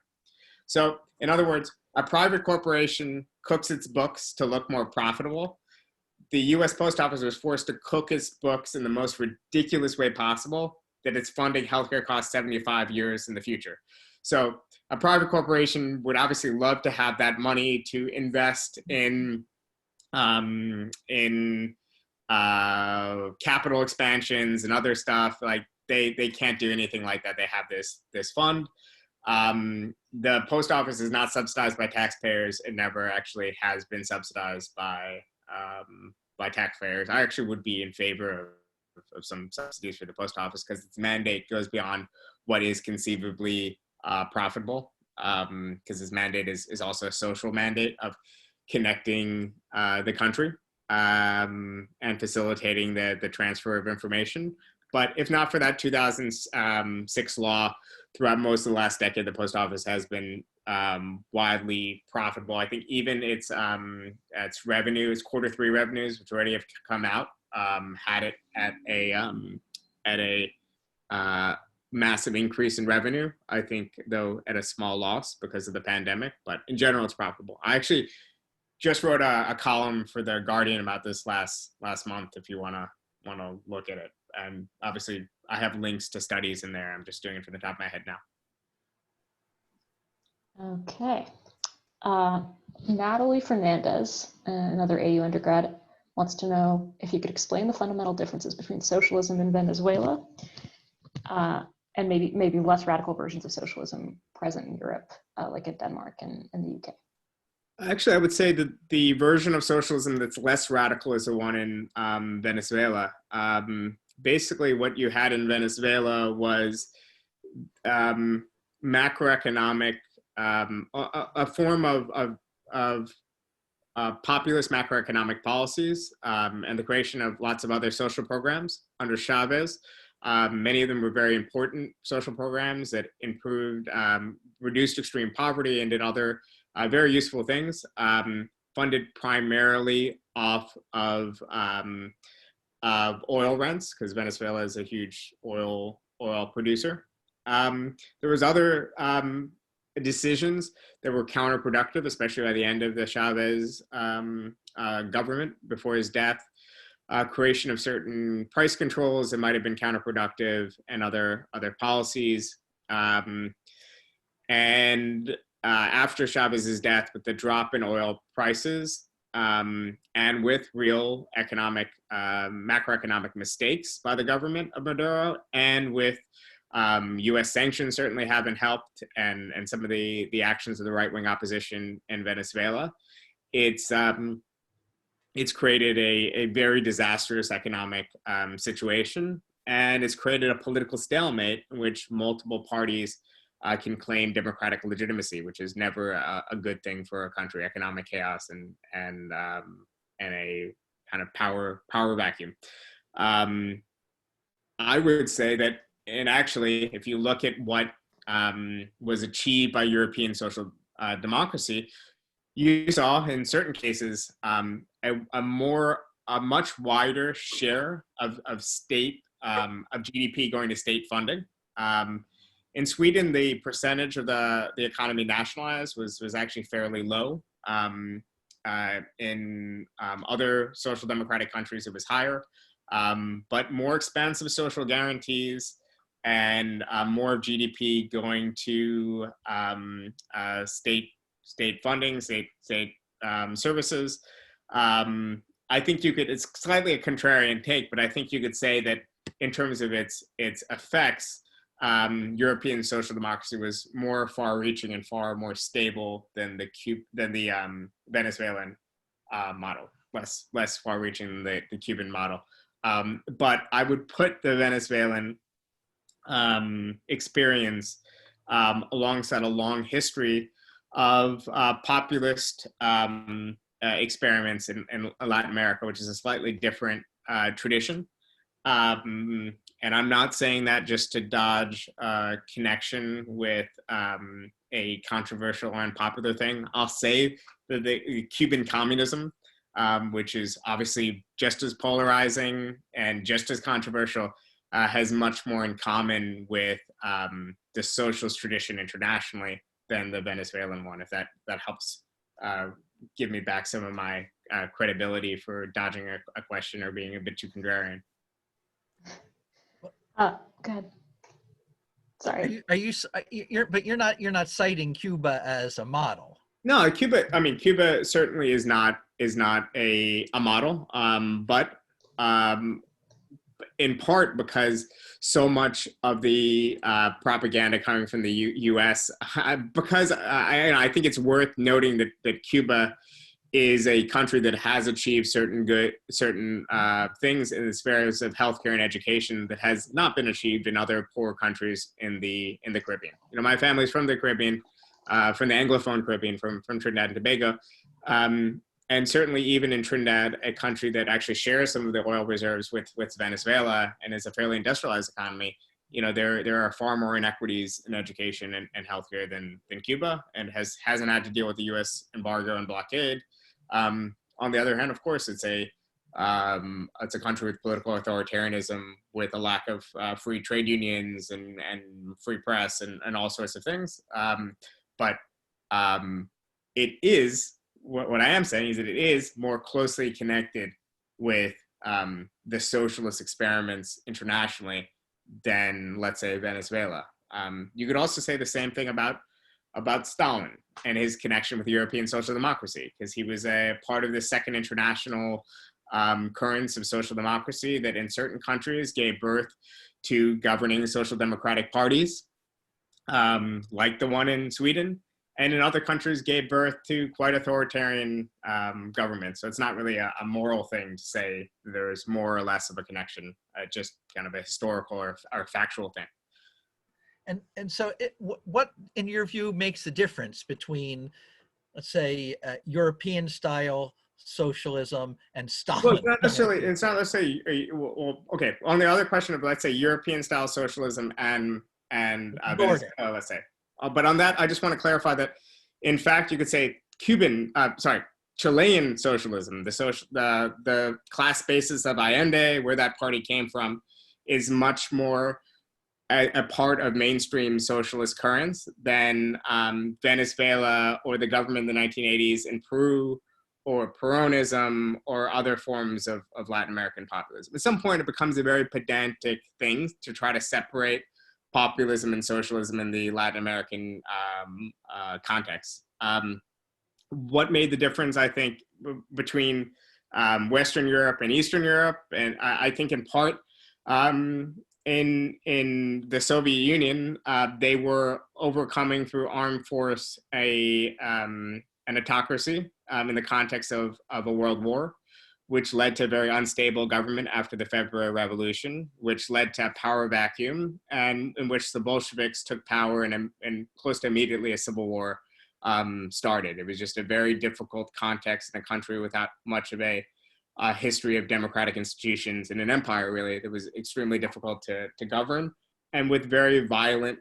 So in other words, a private corporation cooks its books to look more profitable. The US Post Office was forced to cook its books in the most ridiculous way possible, that it's funding healthcare costs 75 years in the future. So a private corporation would obviously love to have that money to invest in capital expansions and other stuff. Like they can't do anything like that. They have this fund. The post office is not subsidized by taxpayers. It never actually has been subsidized by taxpayers. I actually would be in favor of some subsidies for the post office because its mandate goes beyond what is conceivably profitable, because its mandate is also a social mandate of connecting the country and facilitating the transfer of information. But if not for that 2006 law, throughout most of the last decade, the post office has been widely profitable. I think even its revenue, its Q3 revenues, which already have come out, had it at a massive increase in revenue. I think, though, at a small loss because of the pandemic. But in general, it's profitable. I actually just wrote a column for the Guardian about this last month. If you wanna look at it, and obviously I have links to studies in there. I'm just doing it from the top of my head now. Okay. Natalie Fernandez, another AU undergrad, wants to know if you could explain the fundamental differences between socialism in Venezuela and maybe less radical versions of socialism present in Europe, like in Denmark and the UK. Actually, I would say that the version of socialism that's less radical is the one in Venezuela. Basically, what you had in Venezuela was macroeconomic, a form of populist macroeconomic policies and the creation of lots of other social programs under Chavez. Many of them were very important social programs that improved, reduced extreme poverty and did other very useful things, funded primarily off of oil rents, because Venezuela is a huge oil producer. There was other decisions that were counterproductive, especially by the end of the Chavez government before his death. Creation of certain price controls that might have been counterproductive, and other policies. After Chavez's death, with the drop in oil prices and with real macroeconomic mistakes by the government of Maduro, and with U.S. sanctions certainly haven't helped, and some of the actions of the right-wing opposition in Venezuela, it's created a very disastrous economic situation, and it's created a political stalemate in which multiple parties can claim democratic legitimacy, which is never a good thing for a country. Economic chaos and a kind of power vacuum. I would say that, and actually, if you look at what was achieved by European social democracy, you saw in certain cases a much wider share of state of GDP going to state funding. In Sweden, the percentage of the economy nationalized was actually fairly low. In other social democratic countries, it was higher, but more expansive social guarantees and more of GDP going to state funding, state services. I think it's slightly a contrarian take, but I think you could say that in terms of its effects, European social democracy was more far-reaching and far more stable than the Venezuelan model, less far-reaching than the Cuban model. But I would put the Venezuelan experience alongside a long history of populist experiments in Latin America, which is a slightly different tradition. And I'm not saying that just to dodge connection with a controversial or unpopular thing. I'll say that the Cuban Communism, which is obviously just as polarizing and just as controversial, has much more in common with the socialist tradition internationally than the Venezuelan one, if that helps give me back some of my credibility for dodging a question or being a bit too contrarian. Go ahead. Sorry. You're not citing Cuba as a model. No, Cuba certainly is not a model, but in part because so much of the propaganda coming from the U.S. Because I think it's worth noting that Cuba is a country that has achieved certain things in the spheres of healthcare and education that has not been achieved in other poor countries in the Caribbean. My family's from the Caribbean, from the Anglophone Caribbean, from Trinidad and Tobago. And certainly even in Trinidad, a country that actually shares some of the oil reserves with Venezuela and is a fairly industrialized economy, there are far more inequities in education and healthcare than Cuba, and hasn't had to deal with the U.S. embargo and blockade. On the other hand, of course, it's a country with political authoritarianism, with a lack of free trade unions and free press and all sorts of things. But it is, what I am saying is that it is more closely connected with the socialist experiments internationally than, let's say, Venezuela. You could also say the same thing about Stalin and his connection with European social democracy, because he was a part of the second international currents of social democracy that in certain countries gave birth to governing social democratic parties, like the one in Sweden, and in other countries gave birth to quite authoritarian governments. So it's not really a moral thing to say there's more or less of a connection, just kind of a historical or factual thing. And so what, in your view, makes the difference between, let's say, European style socialism and Stalin? Well, it's not necessarily, well, okay, on the other question of, let's say, European style socialism and let's say. But on that, I just want to clarify that, in fact, you could say Chilean socialism, the class basis of Allende, where that party came from, is much more a part of mainstream socialist currents than Venezuela or the government in the 1980s in Peru, or Peronism, or other forms of Latin American populism. At some point, it becomes a very pedantic thing to try to separate populism and socialism in the Latin American context. What made the difference, I think, between Western Europe and Eastern Europe, and I think in part, in the Soviet Union, they were overcoming through armed force an autocracy in the context of a world war, which led to a very unstable government after the February Revolution, which led to a power vacuum, and in which the Bolsheviks took power, and close to immediately a civil war started. It was just a very difficult context in a country without much of a history of democratic institutions, in an empire, really, that was extremely difficult to govern, and with very violent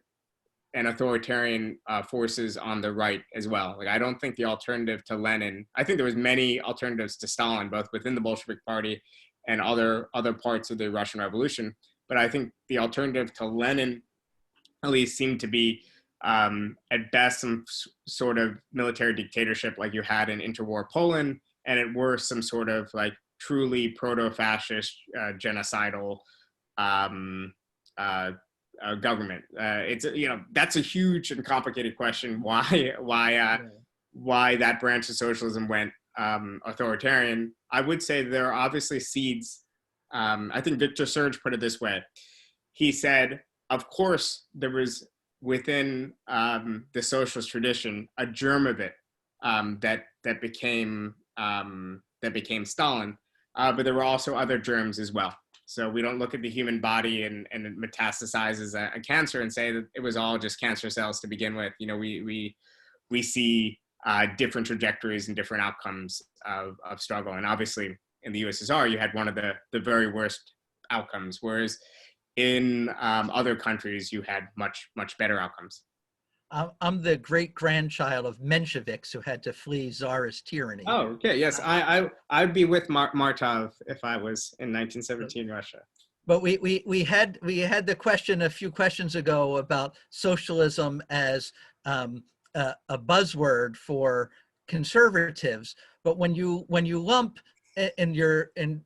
and authoritarian forces on the right as well. Like, I don't think the alternative to Lenin, I think there was many alternatives to Stalin, both within the Bolshevik Party and other parts of the Russian Revolution. But I think the alternative to Lenin at least seemed to be, at best, some sort of military dictatorship like you had in interwar Poland, and at worst, some sort of like truly proto-fascist, genocidal government. It's, that's a huge and complicated question. Why that branch of socialism went authoritarian? I would say there are obviously seeds. I think Victor Serge put it this way. He said, of course, there was within the socialist tradition a germ of it that became Stalin, but there were also other germs as well. So we don't look at the human body and it metastasizes a cancer and say that it was all just cancer cells to begin with. We see different trajectories and different outcomes of struggle. And obviously in the USSR, you had one of the very worst outcomes, whereas in other countries, you had much, much better outcomes. I'm the great-grandchild of Mensheviks who had to flee Tsarist tyranny. Oh, okay. Yes, I'd be with Martov if I was in 1917 Russia. But we had the question a few questions ago about socialism as a buzzword for conservatives. But when you lump in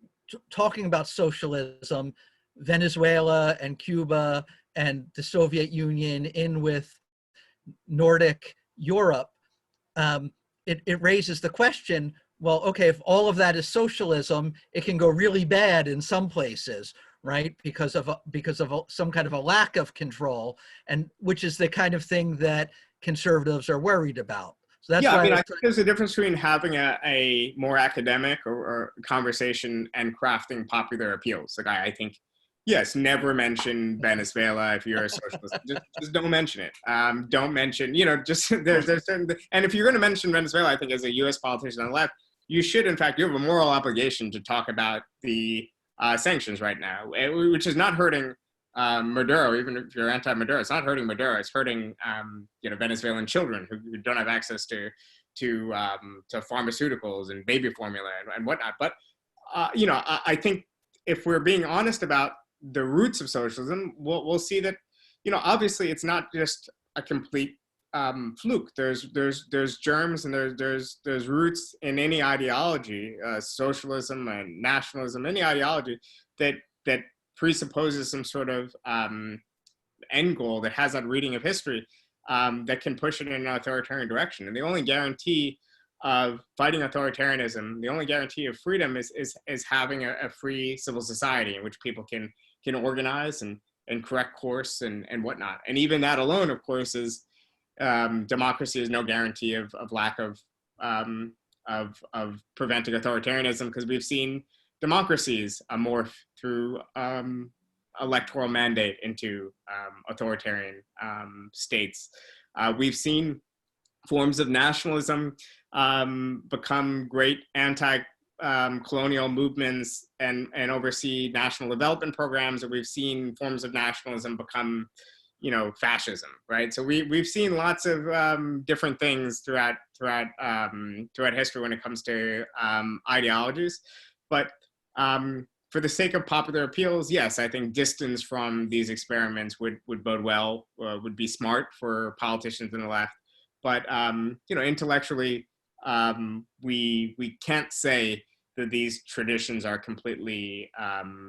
talking about socialism, Venezuela and Cuba and the Soviet Union in with Nordic Europe, it raises the question, well, okay, if all of that is socialism, it can go really bad in some places, right? Because of some kind of a lack of control, and which is the kind of thing that conservatives are worried about. So that's why I think there's a difference between having a more academic or conversation and crafting popular appeals. Like I think, yes, never mention Venezuela if you're a socialist. just don't mention it. Don't mention, just there's certain, and if you're going to mention Venezuela, I think as a U.S. politician on the left, you should, in fact, you have a moral obligation to talk about the sanctions right now, which is not hurting Maduro, even if you're anti-Maduro, it's not hurting Maduro. It's hurting Venezuelan children who don't have access to pharmaceuticals and baby formula and whatnot. But I think if we're being honest about the roots of socialism, we'll see that obviously it's not just a complete fluke. There's germs and there's roots in any ideology, socialism and nationalism, any ideology that presupposes some sort of end goal that has that reading of history that can push it in an authoritarian direction. And the only guarantee of fighting authoritarianism, the only guarantee of freedom is having a free civil society in which people can organize and correct course and whatnot. And even that alone, of course, is democracy is no guarantee of lack of preventing authoritarianism, because we've seen democracies morph through electoral mandate into authoritarian states. We've seen forms of nationalism become great anti-colonial movements and oversee national development programs, or we've seen forms of nationalism become fascism, right? So we've seen lots of different things throughout history when it comes to ideologies. But for the sake of popular appeals, yes, I think distance from these experiments would bode well, would be smart for politicians on the left. But intellectually, we can't say that these traditions are completely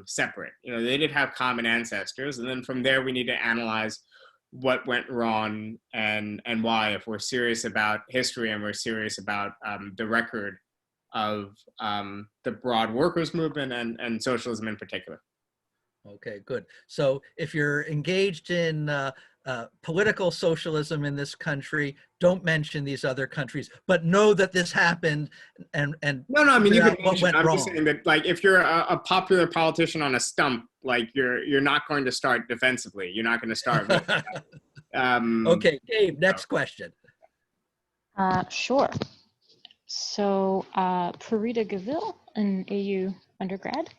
separate. They did have common ancestors, and then from there we need to analyze what went wrong and why, if we're serious about history and we're serious about the record of the broad workers' movement and socialism in particular. Okay, good. So if you're engaged in political socialism in this country, don't mention these other countries, but know that this happened and no, I mean, you can what went I'm wrong. just saying that, like, if you're a popular politician on a stump, like you're not going to start defensively. You're not going to start with, okay, Gabe, next question. Sure. So Farida Gavil, an AU undergrad,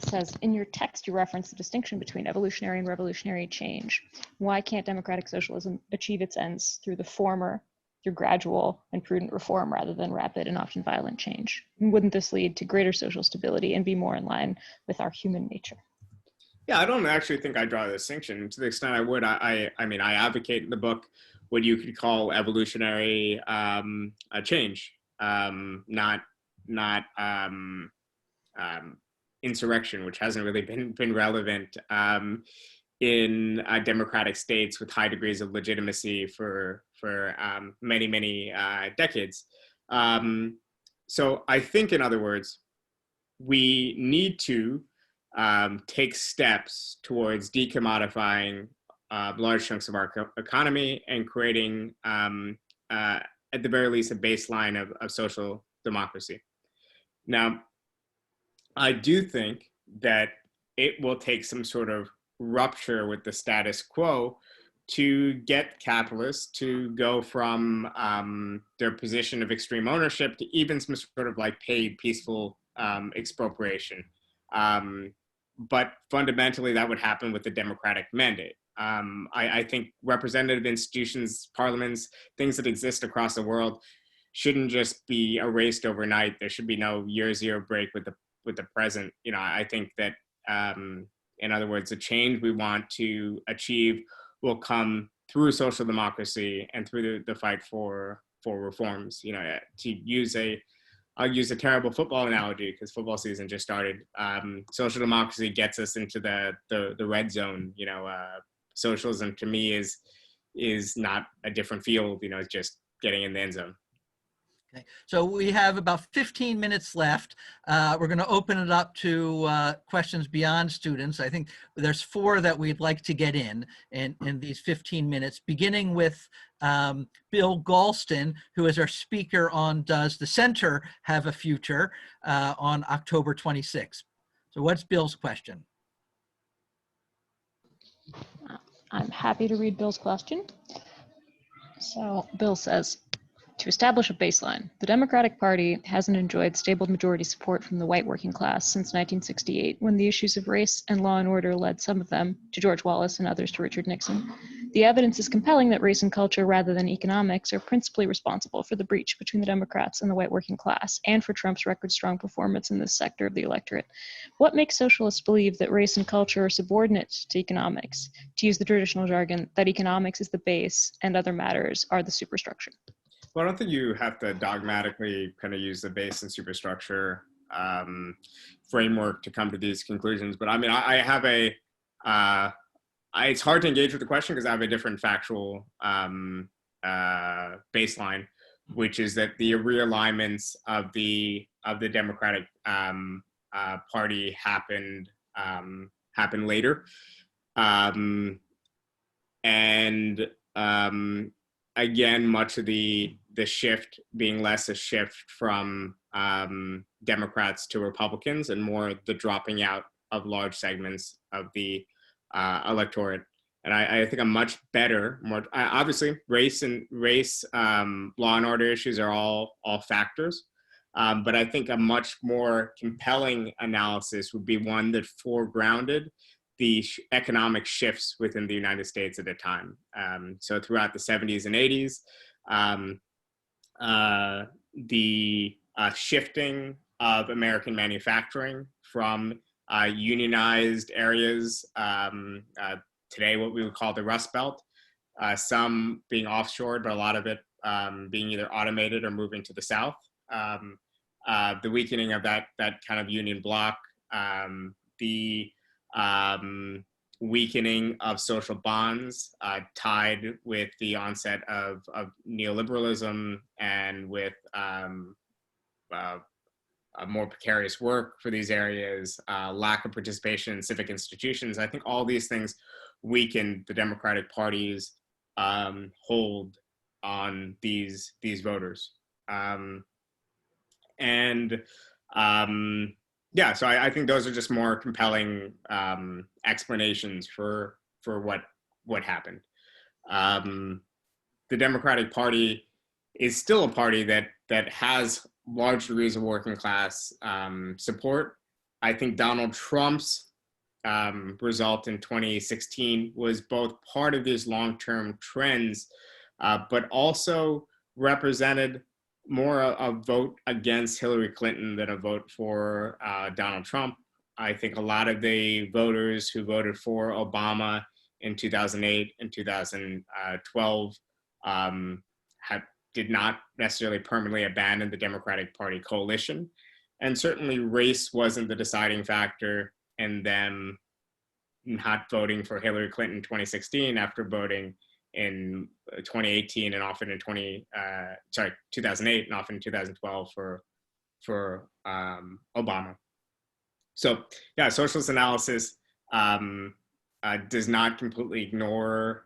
says, in your text, you reference the distinction between evolutionary and revolutionary change. Why can't democratic socialism achieve its ends through the former, through gradual and prudent reform rather than rapid and often violent change? Wouldn't this lead to greater social stability and be more in line with our human nature? Yeah, I don't actually think I draw a distinction. To the extent I would, I mean, I advocate in the book what you could call evolutionary change, not insurrection, which hasn't really been relevant in democratic states with high degrees of legitimacy for many decades. So I think, in other words, we need to take steps towards decommodifying large chunks of our economy and creating, at the very least, a baseline of social democracy. Now, I do think that it will take some sort of rupture with the status quo to get capitalists to go from their position of extreme ownership to even some sort of like paid peaceful expropriation. But fundamentally, that would happen with the democratic mandate. I think representative institutions, parliaments, things that exist across the world shouldn't just be erased overnight. There should be no year zero break with the present. I think that, in other words, the change we want to achieve will come through social democracy and through the fight for reforms. I'll use a terrible football analogy because football season just started. Social democracy gets us into the red zone. Socialism to me is not a different field. It's just getting in the end zone. Okay, so we have about 15 minutes left. We're going to open it up to questions beyond students. I think there's 4 that we'd like to get in these 15 minutes, beginning with Bill Galston, who is our speaker on Does the Center Have a Future on October 26th. So what's Bill's question? I'm happy to read Bill's question. So Bill says, To establish a baseline, the Democratic Party hasn't enjoyed stable majority support from the white working class since 1968, when the issues of race and law and order led some of them to George Wallace and others to Richard Nixon. The evidence is compelling that race and culture, rather than economics, are principally responsible for the breach between the Democrats and the white working class, and for Trump's record-strong performance in this sector of the electorate. What makes socialists believe that race and culture are subordinate to economics? To use the traditional jargon, that economics is the base and other matters are the superstructure. Well, I don't think you have to dogmatically kind of use the base and superstructure framework to come to these conclusions. But I mean, I have a, it's hard to engage with the question because I have a different factual baseline, which is that the realignments of the Democratic Party happened later, again, much of the shift being less a shift from Democrats to Republicans and more the dropping out of large segments of the electorate. And I think a much better, obviously race, law and order issues are all factors. But I think a much more compelling analysis would be one that foregrounded the economic shifts within the United States at the time. So throughout the 70s and 80s, the shifting of American manufacturing from unionized areas, today what we would call the Rust Belt, some being offshored, but a lot of it being either automated or moving to the South. The weakening of that kind of union bloc, the weakening of social bonds tied with the onset of neoliberalism and with more precarious work for these areas, lack of participation in civic institutions. I think all these things weakened the Democratic Party's hold on these voters. Yeah, so I think those are just more compelling explanations for what happened. The Democratic Party is still a party that has large degrees of working class support. I think Donald Trump's result in 2016 was both part of these long-term trends, but also represented more a vote against Hillary Clinton than a vote for Donald Trump. I think a lot of the voters who voted for Obama in 2008 and 2012 did not necessarily permanently abandon the Democratic Party coalition. And certainly race wasn't the deciding factor in them not voting for Hillary Clinton in 2016 after voting in 2018 and often in 2008 and often in 2012 for Obama. So yeah, socialist analysis does not completely ignore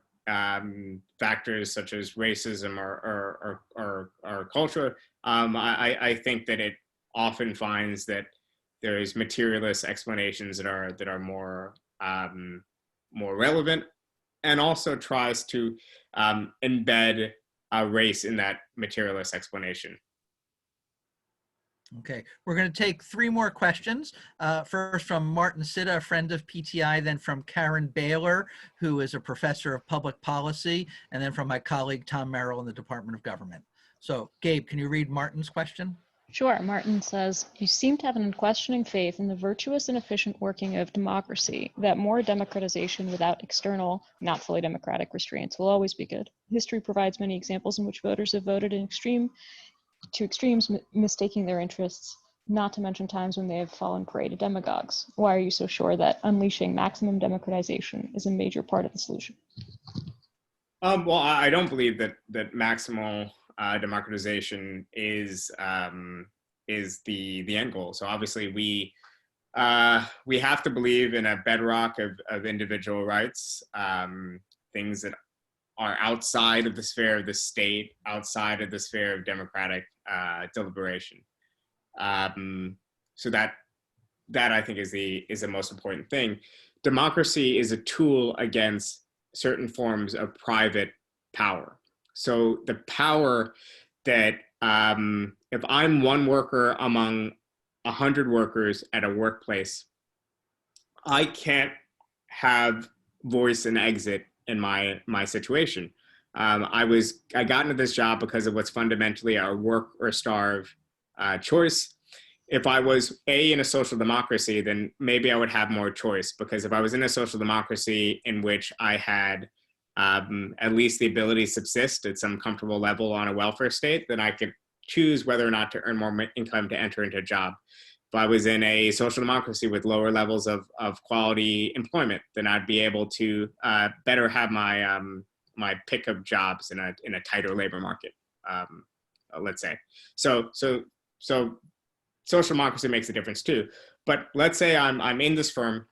factors such as racism or culture. I think that it often finds that there is materialist explanations that are more relevant, and also tries to embed race in that materialist explanation. Okay, we're going to take 3 more questions. First from Martin Sitta, a friend of PTI, then from Karen Baylor, who is a professor of public policy, and then from my colleague Tom Merrill in the Department of Government. So Gabe, can you read Martin's question? Sure. Martin says, you seem to have an unquestioning faith in the virtuous and efficient working of democracy, that more democratization without external, not fully democratic restraints will always be good. History provides many examples in which voters have voted in extremes, mistaking their interests, not to mention times when they have fallen prey to demagogues. Why are you so sure that unleashing maximum democratization is a major part of the solution? Well, I don't believe that maximal democratization is the end goal. So obviously we have to believe in a bedrock of individual rights, things that are outside of the sphere of the state, outside of the sphere of democratic deliberation. So that I think is the most important thing. Democracy is a tool against certain forms of private power. So the power that if I'm one worker among 100 workers at a workplace, I can't have voice and exit in my situation. I got into this job because of what's fundamentally a work or starve choice. If I was in a social democracy, then maybe I would have more choice, because if I was in a social democracy in which I had at least the ability to subsist at some comfortable level on a welfare state, then I could choose whether or not to earn more income to enter into a job. If I was in a social democracy with lower levels of quality employment, then I'd be able to better have my my pick of jobs in a tighter labor market, let's say. So social democracy makes a difference too. But let's say I'm in this firm.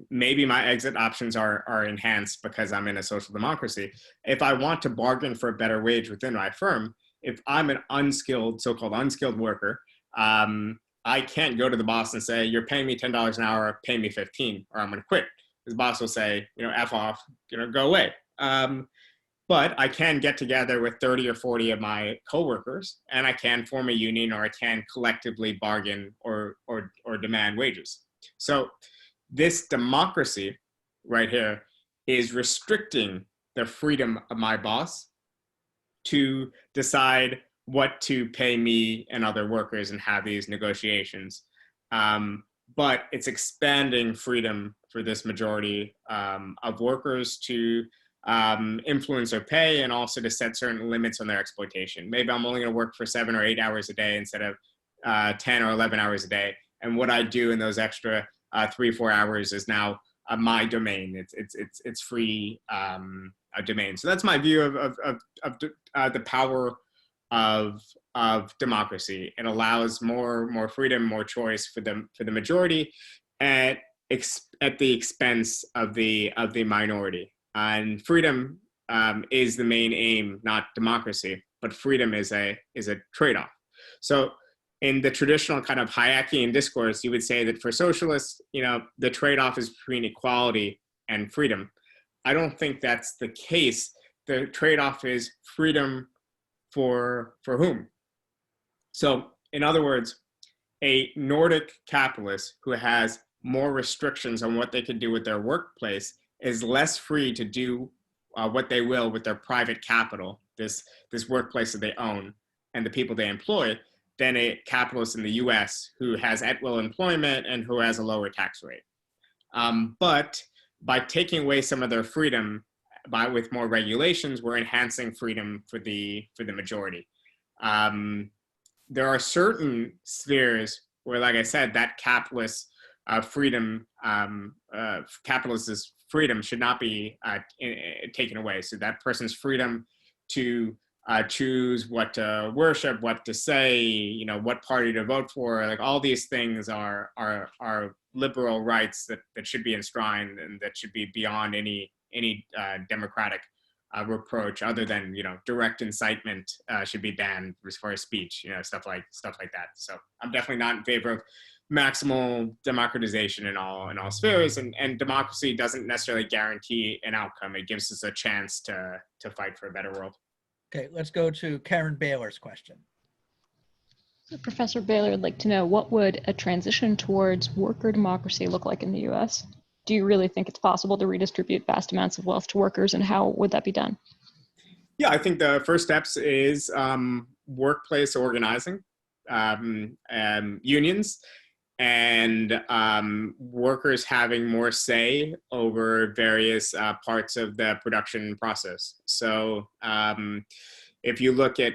Maybe my exit options are enhanced because I'm in a social democracy. If I want to bargain for a better wage within my firm, if I'm an unskilled, so-called unskilled worker, I can't go to the boss and say, you're paying me $10 an hour, pay me 15, or I'm going to quit. His boss will say, F off, go away. But I can get together with 30 or 40 of my coworkers, and I can form a union, or I can collectively bargain or demand wages. So this democracy right here is restricting the freedom of my boss to decide what to pay me and other workers and have these negotiations. But it's expanding freedom for this majority of workers to influence their pay, and also to set certain limits on their exploitation. Maybe I'm only going to work for 7 or 8 hours a day instead of 10 or 11 hours a day. And what I do in those extra 3-4 hours is now my domain. It's free domain. So that's my view of the power of democracy. It allows more freedom, more choice for the majority, at the expense of the minority. And freedom is the main aim, not democracy. But freedom is a trade-off. So in the traditional kind of Hayekian discourse, you would say that for socialists, the trade-off is between equality and freedom. I don't think that's the case. The trade-off is freedom for whom? So in other words, a Nordic capitalist who has more restrictions on what they can do with their workplace is less free to do what they will with their private capital, this workplace that they own and the people they employ, than a capitalist in the US who has at-will employment and who has a lower tax rate. But by taking away some of their freedom, with more regulations, we're enhancing freedom for the majority. There are certain spheres where, like I said, that capitalist freedom, capitalist's freedom should not be taken away. So that person's freedom to choose what to worship, what to say, what party to vote for, like all these things are liberal rights that should be enshrined and that should be beyond any democratic reproach, other than direct incitement should be banned as far as speech, stuff like that. So I'm definitely not in favor of maximal democratization in all spheres, and democracy doesn't necessarily guarantee an outcome. It gives us a chance to fight for a better world. Okay, let's go to Karen Baylor's question. So Professor Baylor would like to know, what would a transition towards worker democracy look like in the US? Do you really think it's possible to redistribute vast amounts of wealth to workers, and how would that be done? Yeah, I think the first steps is workplace organizing, unions, and workers having more say over various parts of the production process. So if you look at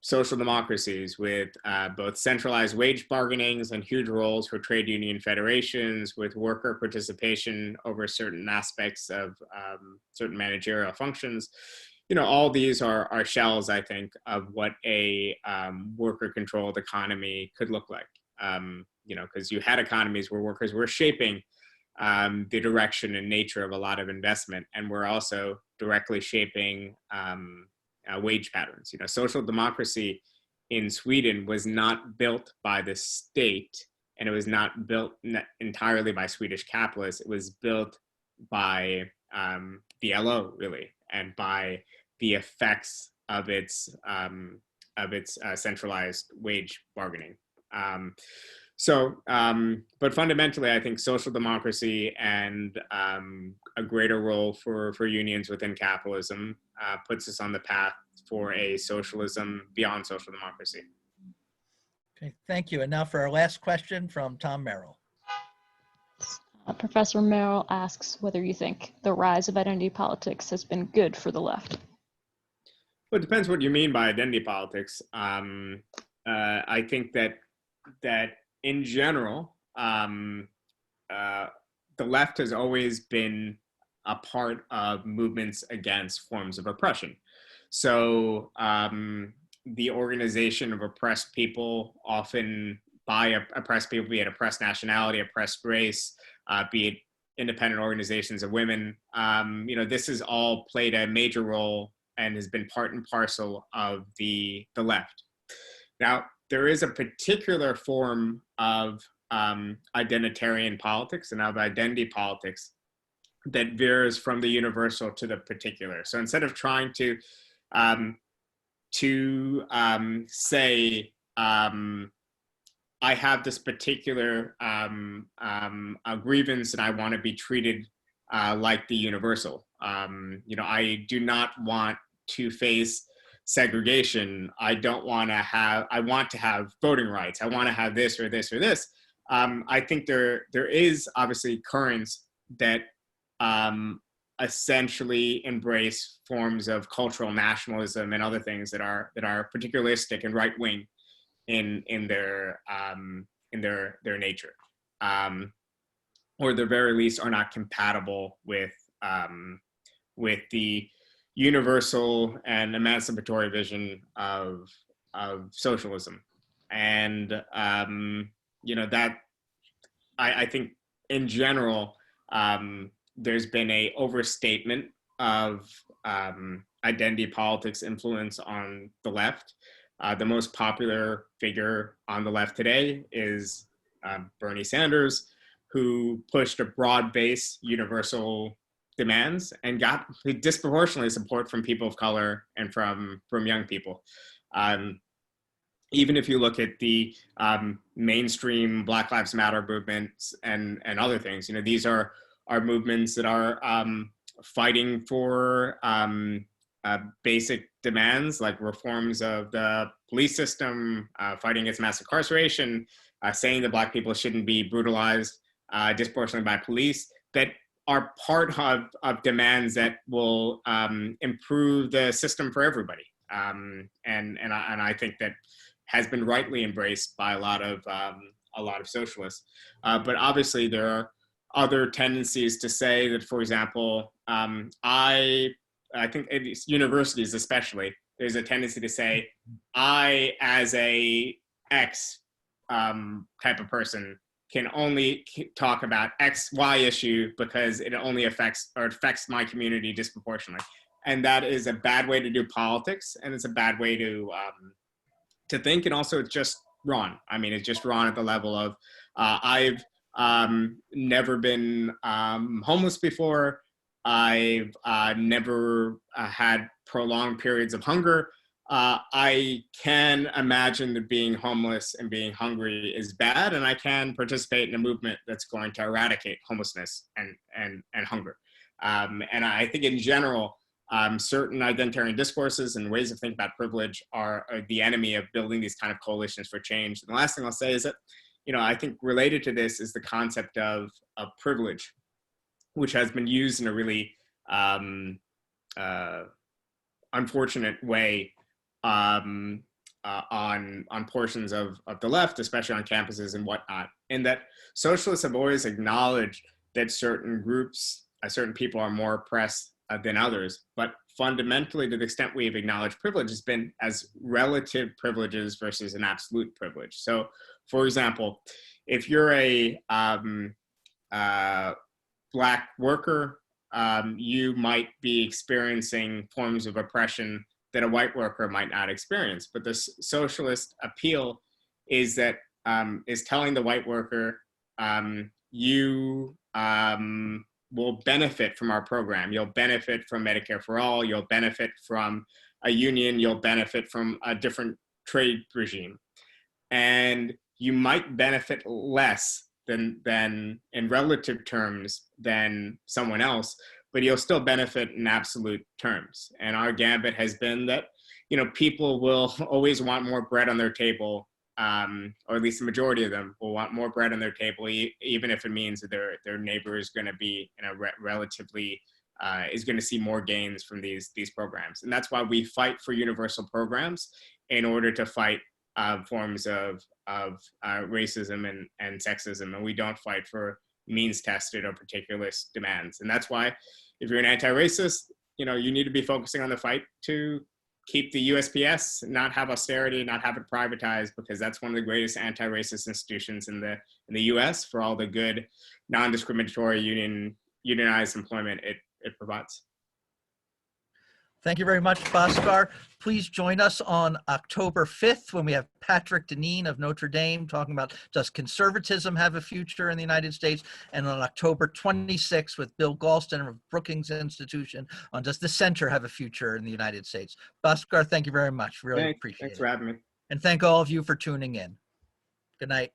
social democracies with both centralized wage bargainings and huge roles for trade union federations, with worker participation over certain aspects of certain managerial functions, all these are shells, I think, of what a worker-controlled economy could look like. Because you had economies where workers were shaping the direction and nature of a lot of investment, and we're also directly shaping wage patterns. Social democracy in Sweden was not built by the state, and it was not built entirely by Swedish capitalists. It was built by the LO, really, and by the effects its centralized wage bargaining. But fundamentally, I think social democracy and a greater role for unions within capitalism puts us on the path for a socialism beyond social democracy. Okay, thank you. And now for our last question from Tom Merrill. Professor Merrill asks whether you think the rise of identity politics has been good for the left. Well, it depends what you mean by identity politics. I think that in general, the left has always been a part of movements against forms of oppression. So the organization of oppressed people, often by oppressed people, be it oppressed nationality, oppressed race, be it independent organizations of women, this has all played a major role and has been part and parcel of the left. Now, there is a particular form of identitarian politics and of identity politics that veers from the universal to the particular. So instead of trying to say, I have this particular grievance and I want to be treated like the universal. I do not want to face segregation. I want to have voting rights. I want to have this or this or this. I think there is obviously currents that essentially embrace forms of cultural nationalism and other things that are particularistic and right wing in their nature, or at the very least are not compatible with the universal and emancipatory vision of socialism. And that I think in general there's been a overstatement of identity politics influence on the left. The most popular figure on the left today is Bernie Sanders, who pushed a broad-based universal demands and got disproportionately support from people of color and from young people. Even if you look at the mainstream Black Lives Matter movements and other things, these are movements that are fighting for basic demands like reforms of the police system, fighting against mass incarceration, saying that Black people shouldn't be brutalized disproportionately by police, that are part of demands that will improve the system for everybody. And I think that has been rightly embraced by a lot of socialists. But obviously there are other tendencies to say that, for example, I think at universities especially, there's a tendency to say, I as a X type of person can only talk about X, Y issue because it only affects my community disproportionately. And that is a bad way to do politics, and it's a bad way to think, and also it's just wrong. I mean, it's just wrong at the level of, I've never been homeless before. I've never had prolonged periods of hunger. I can imagine that being homeless and being hungry is bad, and I can participate in a movement that's going to eradicate homelessness and hunger. And I think in general, certain identitarian discourses and ways of thinking about privilege are the enemy of building these kind of coalitions for change. And the last thing I'll say is that, I think related to this is the concept of privilege, which has been used in a really unfortunate way on portions of the left, especially on campuses and whatnot, and that socialists have always acknowledged that certain groups, certain people are more oppressed than others, but fundamentally, to the extent we've acknowledged privilege, has been as relative privileges versus an absolute privilege. So, for example, if you're a Black worker, you might be experiencing forms of oppression that a white worker might not experience. But the socialist appeal is that is telling the white worker, you will benefit from our program. You'll benefit from Medicare for all. You'll benefit from a union. You'll benefit from a different trade regime. And you might benefit less than in relative terms than someone else, but you'll still benefit in absolute terms. And our gambit has been that, you know, people will always want more bread on their table, or at least the majority of them will want more bread on their table, even if it means that their neighbor is going to be, you know, relatively is going to see more gains from these programs. And that's why we fight for universal programs in order to fight forms of racism and sexism, and we don't fight for means-tested or particularist demands. And that's why, if you're an anti-racist, you know, you need to be focusing on the fight to keep the USPS, not have austerity, not have it privatized, because that's one of the greatest anti-racist institutions in the U.S. for all the good, non-discriminatory unionized employment it provides. Thank you very much, Bhaskar. Please join us on October 5th when we have Patrick Deneen of Notre Dame talking about does conservatism have a future in the United States? And on October 26th with Bill Galston of Brookings Institution on does the center have a future in the United States? Bhaskar, thank you very much. Really appreciate it. Thanks for having me. And thank all of you for tuning in. Good night.